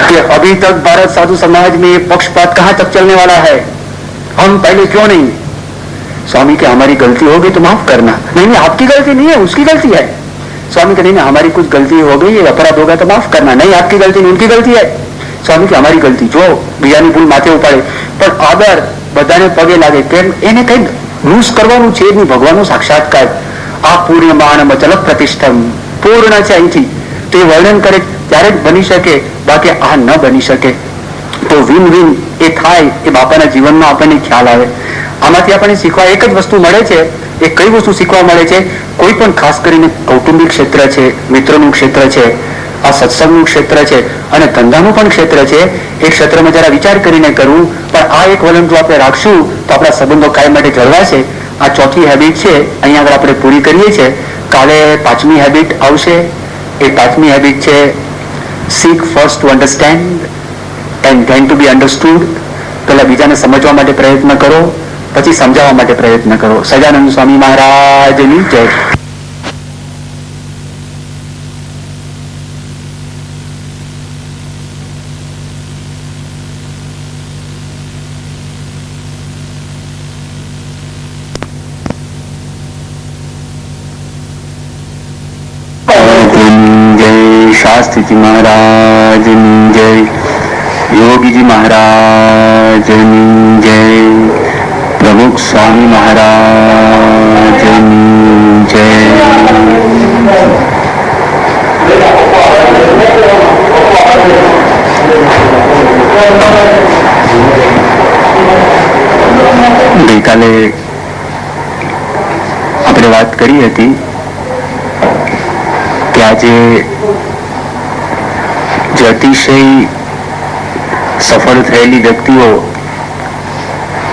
कि अभी तक भारत साधु समाज में ये पक्षपात कहां तक चलने वाला है, हम पहले क्यों नहीं. स्वामी के हमारी गलती हो गई तो माफ करना. नहीं नहीं, आपकी गलती नहीं है, उसकी गलती है. स्वामी के नहीं, हमारी कुछ गलती हो गई, अपराध होगा तो माफ करना. नहीं, आपकी गलती नहीं, उनकी गलती है. स्वामी के हमारी गलती. जो બીજાની ભૂલ માથે ઉપાડે પણ આદર બધાને પગે લાગે કેમ, એને કઈ લૂસ કરવાનું છે નહીં. ભગવાનનો સાક્ષાત્કાર આ પૂર્ણમાન અચલ પ્રતિષ્ઠમ, પૂર્ણ છે અહીંથી. તો એ વર્ણન કરે ત્યારે જ બની શકે, બાકી આ ન બની શકે. તો વિન વિન એ થાય, એ બાપાના જીવનમાં આપણને ખ્યાલ આવે. આમાંથી આપણને શીખવા એક જ વસ્તુ મળે છે. એ કઈ વસ્તુ શીખવા મળે છે? કોઈ પણ ખાસ કરીને કૌટુંબિક ક્ષેત્ર છે, મિત્રનું ક્ષેત્ર છે, આ સત્સંગનું ક્ષેત્ર છે અને ધંધાનું પણ ક્ષેત્ર છે. એ ક્ષેત્રમાં જરા વિચાર કરીને કરવું. પણ આ એક વલણ જો આપણે રાખશું તો આપણા સંબંધો કાયમ માટે જળવાશે. આ ચોથી હેબિટ છે, અહીંયા આગળ આપણે પૂરી કરીએ છીએ. કાલે 5મી હેબિટ આવશે. એ 5મી હેબિટ છે seek first to understand and then to be understood. પહેલા બીજાને સમજવા માટે પ્રયત્ન કરો, પછી સમજાવવા માટે પ્રયત્ન કરો. સજાનંદ સ્વામી મહારાજની જય. શાસ્ત્રીજી મહારાજની જય, યોગીજી મહારાજની જય, પ્રમુખ સ્વામી મહારાજની જય. ગઈકાલે આપણે વાત કરી હતી કે આજે જે અતિશય સફળ થયેલી વ્યક્તિઓ,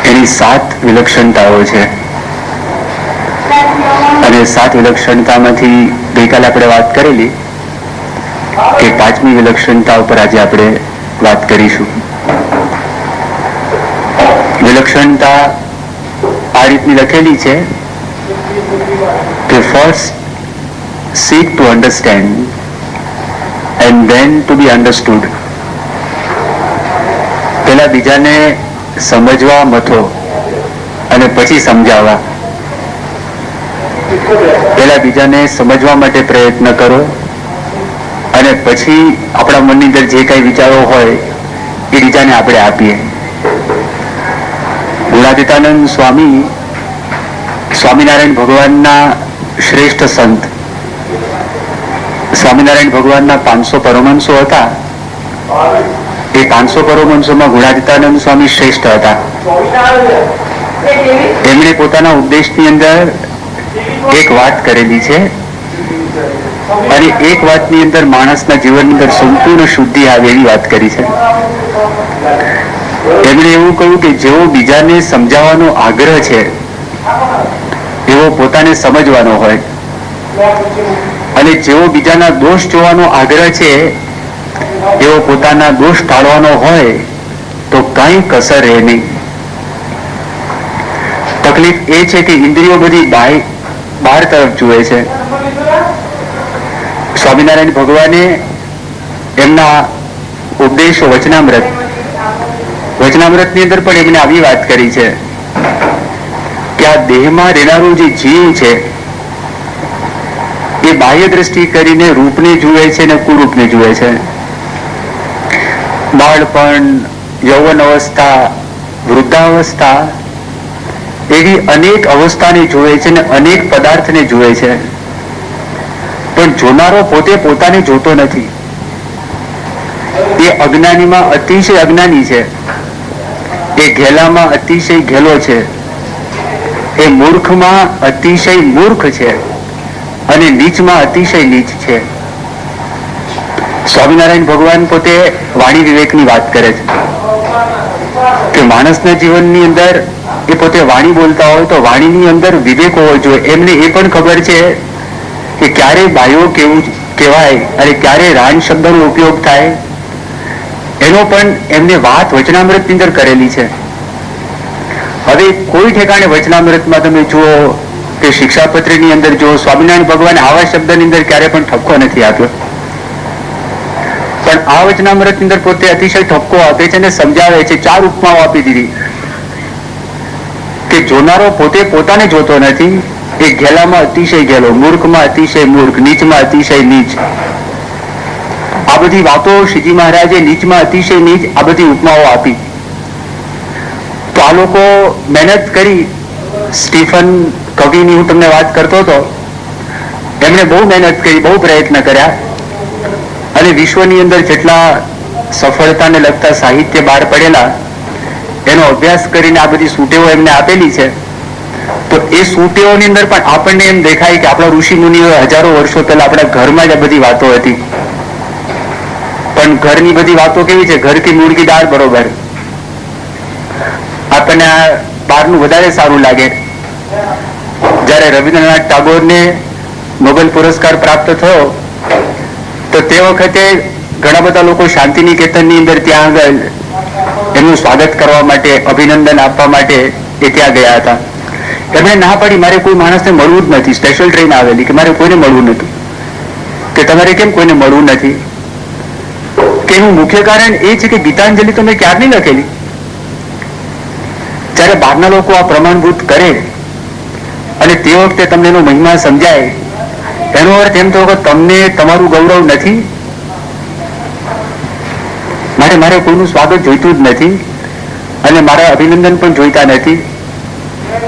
એની 7 વિલક્ષણતાઓ છે અને 7 વિલક્ષણતામાંથી ગઈકાલે આપણે વાત કરેલી કે 5મી વિલક્ષણતા ઉપર આજે આપણે વાત કરીશું. વિલક્ષણતા આ રીતની લખેલી છે કે first seek to understand and then to be understood. પેલા બીજાને સમજવા મથો અને પછી સમજાવવા. પેલા બીજાને સમજવા માટે પ્રયત્ન કરો અને પછી આપણા મનની અંદર જે કઈ વિચારો હોય એ બીજાને આપણે આપીએ. ગુણાતીતાનંદ સ્વામી સ્વામિનારાયણ ભગવાનના શ્રેષ્ઠ સંત, સ્વામિનારાયણ ભગવાનના 500 પરમહંસો હતા. એ 500 પરમહંસોમાં ગુણાતીતાનંદ સ્વામી શ્રેષ્ઠ હતા. એમણે પોતાના ઉપદેશની અંદર એક વાત કરેલી છે અને એક વાતની અંદર માણસના જીવનની અંદર સંપૂર્ણ શુદ્ધિ આવે એવી વાત કરી છે. એમણે એવું કહ્યું કે જેવો બીજાને સમજાવવાનો આગ્રહ છે એવો પોતાને સમજવાનો હોય, અને જેવો બીજાના દોષ જોવાનો આગ્રહ છે એવો પોતાના દોષ ટાળવાનો હોય તો કઈ કસર રહે નહીં. તકલીફ એ છે કે ઇન્દ્રિયો બધી બહાર તરફ જુએ છે. સ્વામિનારાયણ ભગવાને એમના ઉપદેશો વચનામૃતની અંદર પણ એમને આવી વાત કરી છે કે આ દેહમાં રહેનારું જે જીવ છે એ બાહ્ય દ્રષ્ટિ કરીને રૂપને જુએ છે ને કુરૂપને જુએ છે. બાળપણ, યૌવન અવસ્થા, વૃદ્ધાવસ્થા એવી અનેક અવસ્થાને જુએ છે ને અનેક પદાર્થને જુએ છે, પણ જોનારો પોતે પોતાને જોતો નથી. એ અજ્ઞાનીમાં અતિશય અજ્ઞાની છે, એ ઘેલામાં અતિશય ઘેલો છે, એ મૂર્ખમાં અતિશય મૂર્ખ છે અને નીચમાં અતિશય નીચ છે. સ્વામિનારાયણ ભગવાન પોતે વાણી વિવેકની વાત કરે છે કે માણસના જીવનની અંદર એ પોતે વાણી બોલતા હોય તો વાણીની અંદર વિવેક હોવો જોઈએ. એમને એ પણ ખબર છે કે ક્યારે બાયો કેવું કહેવાય અને ક્યારે રાન શબ્દનો ઉપયોગ થાય, એનો પણ એમને વાત વચનામૃતની અંદર કરેલી છે. હવે કોઈ ઠેકાણે વચનામૃતમાં તમે જુઓ કે શિક્ષાપત્રની અંદર જુઓ, સ્વામિનારાયણ ભગવાન આવા શબ્દની અંદર ક્યારે પણ ઠપકો નથી આપ્યો. પણ આ વચનામૃતની અંદર પોતે અતિશય ઠપકો આપે છે અને સમજાવે છે. 4 ઉપમાઓ આપી દીધી કે જોનારો પોતે પોતાને જોતો નથી, એ ઘેલામાં અતિશય ઘેલો, મૂર્ખમાં અતિશય મૂર્ખ, નીચમાં અતિશય નીચ. આ બધી વાતો શ્રીજી મહારાજે નીચમાં અતિશય નીચ આ બધી ઉપમાઓ આપી. તો આ લોકો મહેનત કરી. સ્ટીફન કવિની હું તમને વાત કરતો હતો, એમણે બહુ મહેનત કરી, બહુ પ્રયત્ન કર્યા અને વિશ્વની અંદર જેટલા સફળતાને લગતા સાહિત્ય બહાર પડેલા એનો અભ્યાસ કરીને આ બધી સૂટેઓ એમને આપેલી છે. તો એ સૂટેઓની અંદર પણ આપણને એમ દેખાય કે આપણા ઋષિ મુનિઓ હજારો વર્ષો પહેલા આપણા ઘરમાં જ આ બધી વાતો હતી. પણ ઘરની બધી વાતો કેવી છે? ઘર કી મુર્ગી દાળ બરોબર. આપણને આ બહારનું વધારે સારું લાગે. જ્યારે રવિન્દ્રનાથ ટાગોરને નોબેલ પુરસ્કાર પ્રાપ્ત થયો તો તે વખતે ઘણા બધા લોકો શાંતિનિકેતનની અંદર ત્યાં આગળ એમનું સ્વાગત કરવા માટે, અભિનંદન આપવા માટે એ ત્યાં ગયા હતા. એમણે ના પાડી, મારે કોઈ માણસને મળવું જ નથી. સ્પેશિયલ ટ્રેન આવેલી કે મારે કોઈને મળવું નતું. કે તમારે કેમ કોઈને મળવું નથી? કે એનું મુખ્ય કારણ એ છે કે ગીતાંજલિ તો મેં ક્યારની લખેલી. જ્યારે બહારના લોકો આ પ્રમાણભૂત કરે અને તે વખતે તમને એનો મહિમા સમજાય, એનો અર્થ એમ થયો કે તમને તમારું ગૌરવ નથી. મારે કોઈનું સ્વાગત જોઈતું જ નથી અને મારા અભિનંદન પણ જોઈતા નથી.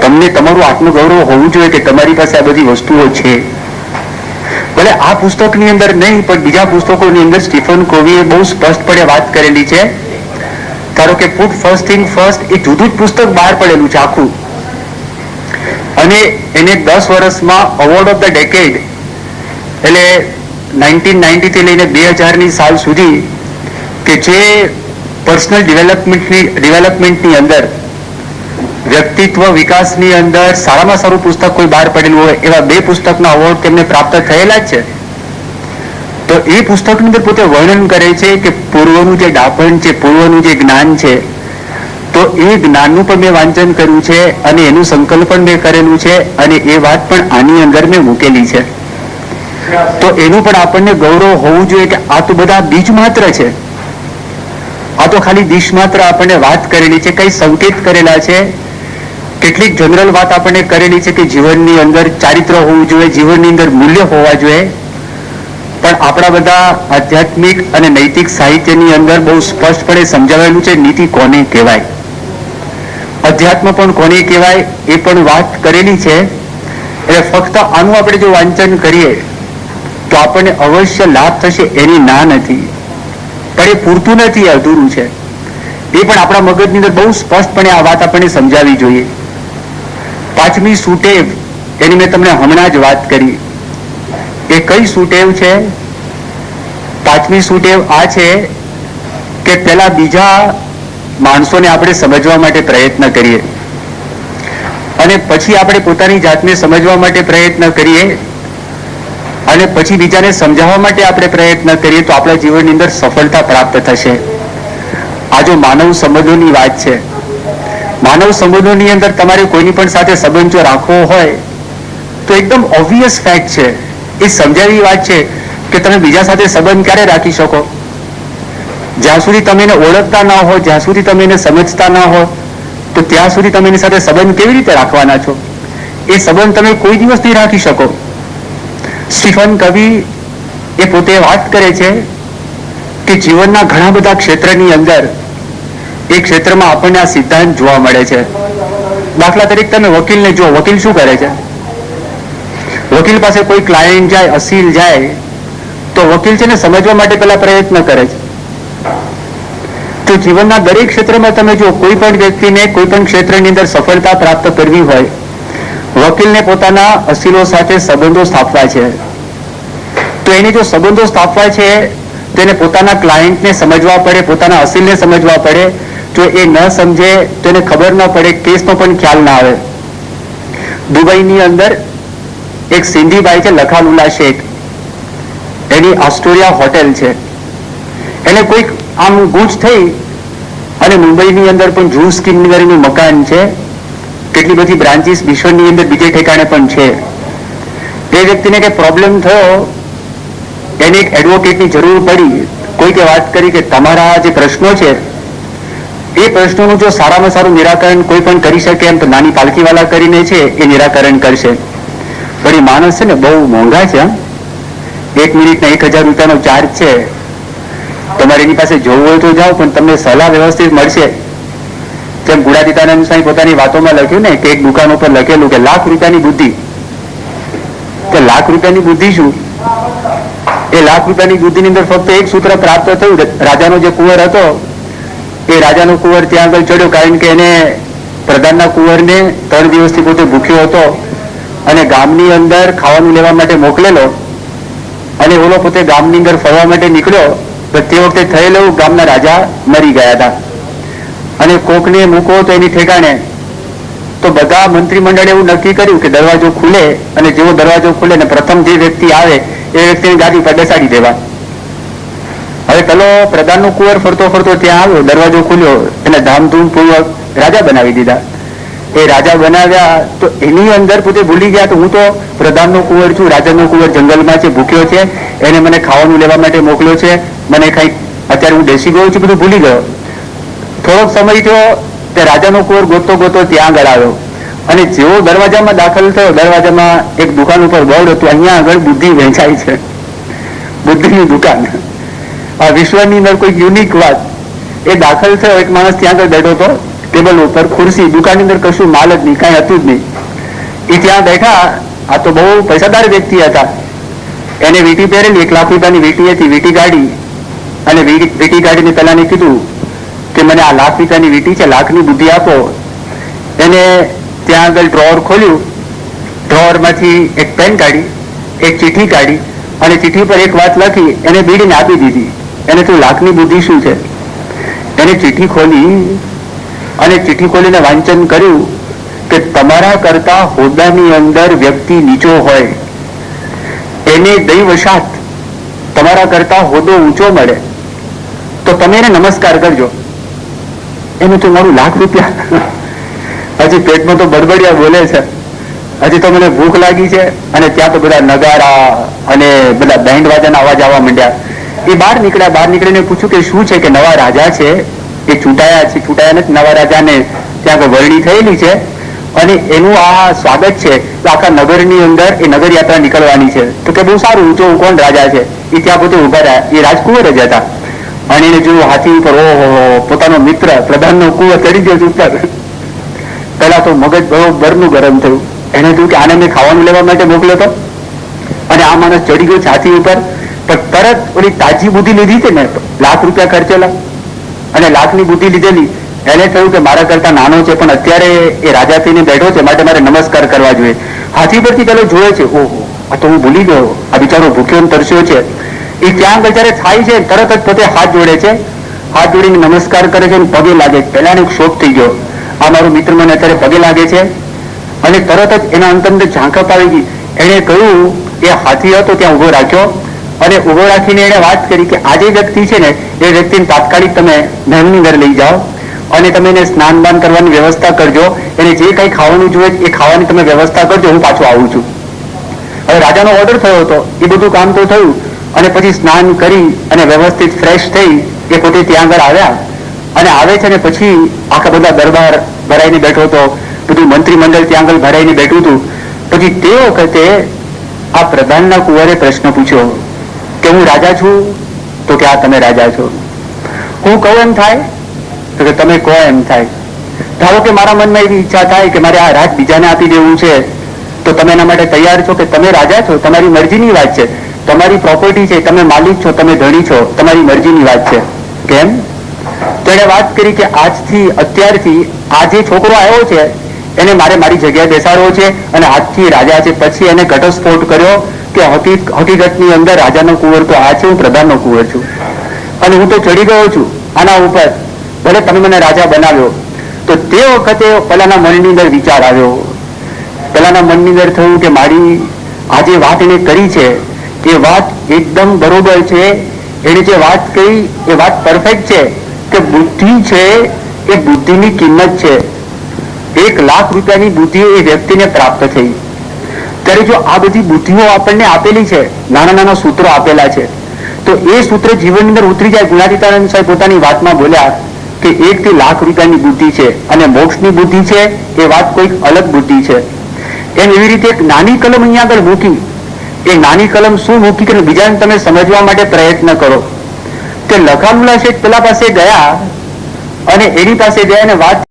તમને તમારું આત્મગૌરવ હોવું જોઈએ કે તમારી પાસે આ બધી વસ્તુઓ છે. ભલે આ પુસ્તકની અંદર નહીં, પણ બીજા પુસ્તકોની અંદર સ્ટીફન કોવીએ બહુ સ્પષ્ટપણે વાત કરેલી છે. ધારો કે પુટ ફર્સ્ટ થિંગ ફર્સ્ટ, એ જુદું જ પુસ્તક બહાર પડેલું છે આખું, અને એને 10 વર્ષમાં અવોર્ડ ઓફ ધ ડેકેડ એટલે 1990 થી લઈને 2000ની સાલ સુધી કે જે પર્સનલ ડેવલપમેન્ટની અંદર, વ્યક્તિત્વ વિકાસની અંદર સારામાં સારું પુસ્તક કોઈ બહાર પડેલું હોય એવા 2 પુસ્તકના અવોર્ડ તેમને પ્રાપ્ત થયેલા જ છે. તો એ પુસ્તકની અંદર પોતે વર્ણન કરે છે કે પૂર્વનું જે ડાપણ છે, પૂર્વનું જે જ્ઞાન છે, તો એ જ્ઞાનનું પણ મેં વાંચન કર્યું છે અને એનું સંકલ્પન મેં કરેલું છે અને એ વાત પણ આની અંદર મેં મૂકેલી છે. તો એનું પણ આપણને ગૌરવ હોવું જોઈએ કે આ તો બધા બીજ માત્ર છે. આ તો ખાલી દિશ માત્ર આપણને વાત કરેલી છે, કઈ સંકેત કરેલા છે, કેટલીક જનરલ વાત આપણને કરેલી છે કે જીવનની અંદર ચારિત્ર હોવું જોઈએ, જીવનની અંદર મૂલ્ય હોવા જોઈએ. પણ આપણા બધા આધ્યાત્મિક અને નૈતિક સાહિત્યની અંદર બહુ સ્પષ્ટપણે સમજાવેલું છે નીતિ કોને કહેવાય, અધ્યાત્મ પણ કોને કહેવાય એ પણ વાત કરેલી છે. એટલે ફક્ત આનું આપણે જો વાંચન કરીએ તો આપણને અવશ્ય લાભ થશે એની ના નથી, પણ એ પૂરતું નથી, અધૂરું છે. એ પણ આપણા મગજની અંદર બહુ સ્પષ્ટપણે આ વાત આપણને સમજાવવી જોઈએ. 5મી સુટેવ એની મેં તમને હમણાં જ વાત કરી. એ કઈ સુટેવ છે? 5મી સુટેવ આ છે કે પેલા બીજા માણસોને આપણે સમજવા માટે પ્રયત્ન કરીએ અને પછી આપણે પોતાની જાતને સમજવા માટે પ્રયત્ન કરીએ અને પછી બીજાને સમજાવવા માટે આપણે પ્રયત્ન કરીએ તો આપણા જીવનની અંદર સફળતા પ્રાપ્ત થશે. આ જો માનવ સંબંધોની વાત છે, માનવ સંબંધોની અંદર તમારે કોઈની પણ સાથે સંબંધ જો રાખવો હોય તો એકદમ ઓબ્વિયસ ફેક્ટ છે, એ સમજાવી વાત છે કે તમે બીજા સાથે સંબંધ ક્યારે રાખી શકો? જ્યાં સુધી તમે એને ઓળખતા ના હો, જ્યાં સુધી તમે એને સમજતા ના હો, તો ત્યાં સુધી તમે એની સાથે સંબંધ કેવી રીતે રાખવાના છો? એ સંબંધ તમે કોઈ દિવસ નહીં રાખી શકો. સ્ટીફન કવિ એ પોતે વાત કરે છે કે જીવનના ઘણા બધા ક્ષેત્રની અંદર એ ક્ષેત્રમાં આપણને આ સિદ્ધાંત જોવા મળે છે. દાખલા તરીકે તમે વકીલને જુઓ, વકીલ શું કરે છે? વકીલ પાસે કોઈ ક્લાયન્ટ જાય, અસીલ જાય તો વકીલ છે ને સમજવા માટે પેલા પ્રયત્ન કરે છે. તો જીવનના દરેક ક્ષેત્રમાં તમે જો કોઈ પણ વ્યક્તિને કોઈ પણ ક્ષેત્રની અંદર સફળતા પ્રાપ્ત કરવી હોય, વકીલને પોતાના અસીલો સાથે સંબંધો સ્થાપવા છે. તો એને જો સંબંધો સ્થાપવા છે તેને પોતાના ક્લાયન્ટને સમજવા પડે, પોતાના અસીલને સમજવા પડે. જો એ ન સમજે તો એને ખબર ન પડે, કેસનો પણ ખ્યાલ ના આવે. દુબઈની અંદર એક સિંધી ભાઈ છે, લખાલુલા શેખ. એની ઓસ્ટોરિયા હોટેલ છે. એને કોઈક આમ ગૂંચ થઈ અને મુંબઈની અંદર પણ જૂ સ્કીમની અંદર એનું મકાન છે. કેટલી બધી બ્રાન્ચીસ વિશ્વની અંદર બીજે ઠેકાણે પણ છે. એ વ્યક્તિને કંઈ પ્રોબ્લેમ થયો, એને એક એડવોકેટની જરૂર પડી. કોઈકે વાત કરી કે તમારા જે પ્રશ્નો છે એ પ્રશ્નોનું જો સારામાં સારું નિરાકરણ કોઈ પણ કરી શકે એમ તો નાની પાલખીવાલા કરીને છે એ નિરાકરણ કરશે. પણ એ માણસ છે ને બહુ મોંઘા છે. 1 મિનિટના 1000 રૂપિયાનો ચાર્જ છે. તમારે એની પાસે જોવું હોય તો જાઓ, પણ તમને સલાહ વ્યવસ્થિત મળશે. જેમ ગુણાતીતાનંદ સ્વામી પોતાની વાતોમાં લખ્યું ને કે એક દુકાન ઉપર લખેલું કે ₹1,00,000 બુદ્ધિ. કે ₹1,00,000 બુદ્ધિ શું? એ ₹1,00,000 બુદ્ધિની અંદર ફક્ત એક સૂત્ર પ્રાપ્ત થયું. રાજાનો જે કુંવર હતો એ રાજાનો કુંવર ત્યાં આગળ ચડ્યો, કારણ કે એને પ્રધાનના કુંવરને 3 દિવસથી પોતે ભૂખ્યો હતો અને ગામની અંદર ખાવાનું લેવા માટે મોકલેલો, અને ઓલો પોતે ગામની અંદર ફરવા માટે નીકળ્યો. તો તે વખતે થયેલું ગામના રાજા મરી ગયા હતા અને કોકને મૂકો તો એની ઠેકાણે. તો બધા મંત્રીમંડળે એવું નક્કી કર્યું કે દરવાજો ખુલે અને જેવો દરવાજો ખુલે ને પ્રથમ જે વ્યક્તિ આવે એ વ્યક્તિની ગાદી પર બેસાડી દેવા. હવે પેલો પ્રધાનનો કુંવર ફરતો ફરતો ત્યાં આવ્યો, દરવાજો ખુલ્યો, એને ધામધૂમપૂર્વક રાજા બનાવી દીધા. એ રાજા બનાવ્યા તો એની અંદર પોતે ભૂલી ગયા કે હું તો પ્રધાનનો કુંવર છું, રાજાનો કુંવર જંગલમાં છે, ભૂખ્યો છે, એને મને ખાવાનું લેવા માટે મોકલ્યો છે, મને કંઈક અત્યારે હું બેસી ગયો છું, બધું ભૂલી ગયો. થોડોક સમય થયો તે રાજાનો કુંવર ગોતતો ગોતતો ત્યાં આગળ આવ્યો અને જેવો દરવાજામાં દાખલ થયો, દરવાજામાં એક દુકાન ઉપર બોર્ડ હતું, અહીંયા આગળ બુદ્ધિ વેચાય છે, બુદ્ધિની દુકાન. આ વિશ્વની અંદર કોઈ યુનિક વાત. એ દાખલ થયો, એક માણસ ત્યાં આગળ બેઠો હતો, ટેબલ ઉપર ખુરશી, દુકાનની અંદર કશું માલ જ નહીં, કાંઈ હતું જ નહીં. એ ત્યાં બેઠા. આ તો બહુ પૈસાદાર વ્યક્તિ હતા. એને વીટી પહેરેલી, ₹1,00,000 વીટી હતી, વીટી ગાડી. અને વીટી ગાડીને પેલાને કીધું કે મને આ ₹1,00,000 વીટી છે, લાખની બુદ્ધિ આપો. એને ત્યાં આગળ ડ્રોવર ખોલ્યું, ડ્રોવરમાંથી એક પેન કાઢી, એક ચિઠ્ઠી કાઢી અને ચિઠ્ઠી પર એક વાત લખી, એને બીડીને આપી દીધી. એને તો લાખની બુદ્ધિ શું છે? એને ચિઠ્ઠી ખોલી અને ચિઠ્ઠી ખોલીને વાંચન કર્યું કે તમારા કરતા હોદ્દાની અંદર વ્યક્તિ નીચો હોય એને દૈવવશાત તમારા કરતા હોદ્દો ઊંચો મળે તો તમે એને નમસ્કાર કરજો. એનું તો મારું ₹1,00,000. હજી પેટમાં તો બડબડિયા બોલે છે, હજી તો મને ભૂખ લાગી છે અને ત્યાં તો બધા નગારા અને બધા બેન્ડ વાજાના અવાજ આવવા માંડ્યા. એ બહાર નીકળીને પૂછ્યું કે શું છે? કે નવા રાજા છે, એ છૂટાયા નથી, નવા રાજાને ત્યાં વરણી થયેલી છે અને એનું આ સ્વાગત છે. તો આખા નગરની અંદર એ નગર યાત્રા નીકળવાની છે. તો કે બહુ સારું, ઊંચો કોણ રાજા છે? એ ત્યાં પોતે ઉભા રહ્યા. એ રાજકુંવર જ હતા અને એને જોયું હાથી ઉપર, ઓહો, પોતાનો મિત્ર પ્રધાનનો કુંવર ચડી ગયો ઉપર. પેલા તો મગજ બરોબરનું ગરમ થયું. એને જોયું કે આને મેં ખાવાનું લેવા માટે મોકલ્યો હતો અને આ માણસ ચડી ગયો છાતી ઉપર. પણ તરત ઓલી તાજી બુદ્ધિ લીધી છે ને, ₹1,00,000 ખર્ચેલા અને લાખની બુદ્ધિ લીધેલી, એને થયું કે મારા કરતા નાનો છે પણ અત્યારે એ રાજા થઈને બેઠો છે, માટે મારે નમસ્કાર કરવા જોઈએ. હાથી પરથી પેલો જોયે છે, ઓહો, આ તો હું ભૂલી ગયો, આ બિચારો ભૂખ્યો તરસ્યો છે. એ ત્યાં આગળ જયારે થાય છે તરત જ પોતે હાથ જોડે છે, હાથ જોડીને નમસ્કાર કરે છે અને પગે લાગે છે. પહેલાને એક શોક થઈ ગયો, આ મારો મિત્ર મને અત્યારે પગે લાગે છે. અને તરત જ એના અંતર ઝાંખપ આવી ગઈ. એને કહ્યું, એ હાથી હતો ત્યાં ઉભો રાખ્યો અને ઉભો રાખીને એને વાત કરી કે આ જે વ્યક્તિ છે ને એ વ્યક્તિને તાત્કાલિક તમે મહેલની અંદર લઈ જાઓ અને તમે એને સ્નાન બાન કરવાની વ્યવસ્થા કરજો, એને જે કંઈ ખાવાનું જોઈએ એ ખાવાની તમે વ્યવસ્થા કરજો, હું પાછો આવું છું. હવે રાજાનો ઓર્ડર થયો હતો, એ બધું કામ તો થયું અને પછી સ્નાન કરી અને વ્યવસ્થિત ફ્રેશ થઈ એ પોતે ત્યાં આગળ આવ્યા અને આવે છે ને પછી આખા બધા દરબાર ભરાઈને બેઠો હતો, બધું મંત્રીમંડળ ત્યાં આગળ ભરાઈને બેઠું હતું. પછી તે વખતે આ પ્રધાનના કુંવરે પ્રશ્ન પૂછ્યો કે હું રાજા છું? તો કે આ તમે રાજા છો. હું કહું એમ થાય? તો કે તમે કહો એમ થાય. ધારો કે મારા મનમાં એવી ઈચ્છા થાય કે મારે આ રાજ બીજાને આપી દેવું છે, તો તમે એના માટે તૈયાર છો? કે તમે રાજા છો, તમારી મરજીની વાત છે, તમારી પ્રોપર્ટી છે, તમે માલિક છો, તમે ધણી છો, તમારી મરજીની વાત છે. કેમ? તો એને વાત કરી કે આજથી, અત્યારથી આ જે છોકરો આવ્યો છે એને મારે મારી જગ્યાએ બેસાડવો છે અને આજથી રાજા છે. પછી એને ઘટસ્ફોટ કર્યો કે હકીકતની અંદર રાજાનો કુંવર તો આ છે, હું પ્રધાનનો કુંવર છું અને હું તો ચડી ગયો છું આના ઉપર, ભલે તમે મને રાજા બનાવ્યો. તો તે વખતે પેલાના મનની અંદર વિચાર આવ્યો, પેલાના મનની અંદર થયું કે મારી આ જે વાત એને કરી છે એ વાત એકદમ બરોબર છે, એને જે વાત કહી એ વાત પરફેક્ટ છે કે બુદ્ધિ છે એ બુદ્ધિની કિંમત છે. 1 લાખ રૂપિયાની બુદ્ધિ એ વ્યક્તિને પ્રાપ્ત થઈ. ત્યારે જો આ બધી બુદ્ધિઓ આપણને આપેલી છે, નાના નાના સૂત્રો આપેલા છે, તો એ સૂત્ર જીવનની અંદર ઉતરી જાય. ગુણાતીતાનંદ સાહેબ પોતાની વાતમાં બોલ્યા કે 1 થી લાખ રૂપિયાની બુદ્ધિ છે અને મોક્ષની બુદ્ધિ છે એ વાત કોઈક અલગ બુદ્ધિ છે. એમ એવી રીતે એક નાની કલમ અહીંયા આગળ મૂકી. એ નાની કલમ શું મૂકી કે બીજાને તમે સમજવા માટે પ્રયત્ન કરો. તે લખાનુલા શેઠ પેલા પાસે ગયા અને એની પાસે ગયા અને વાત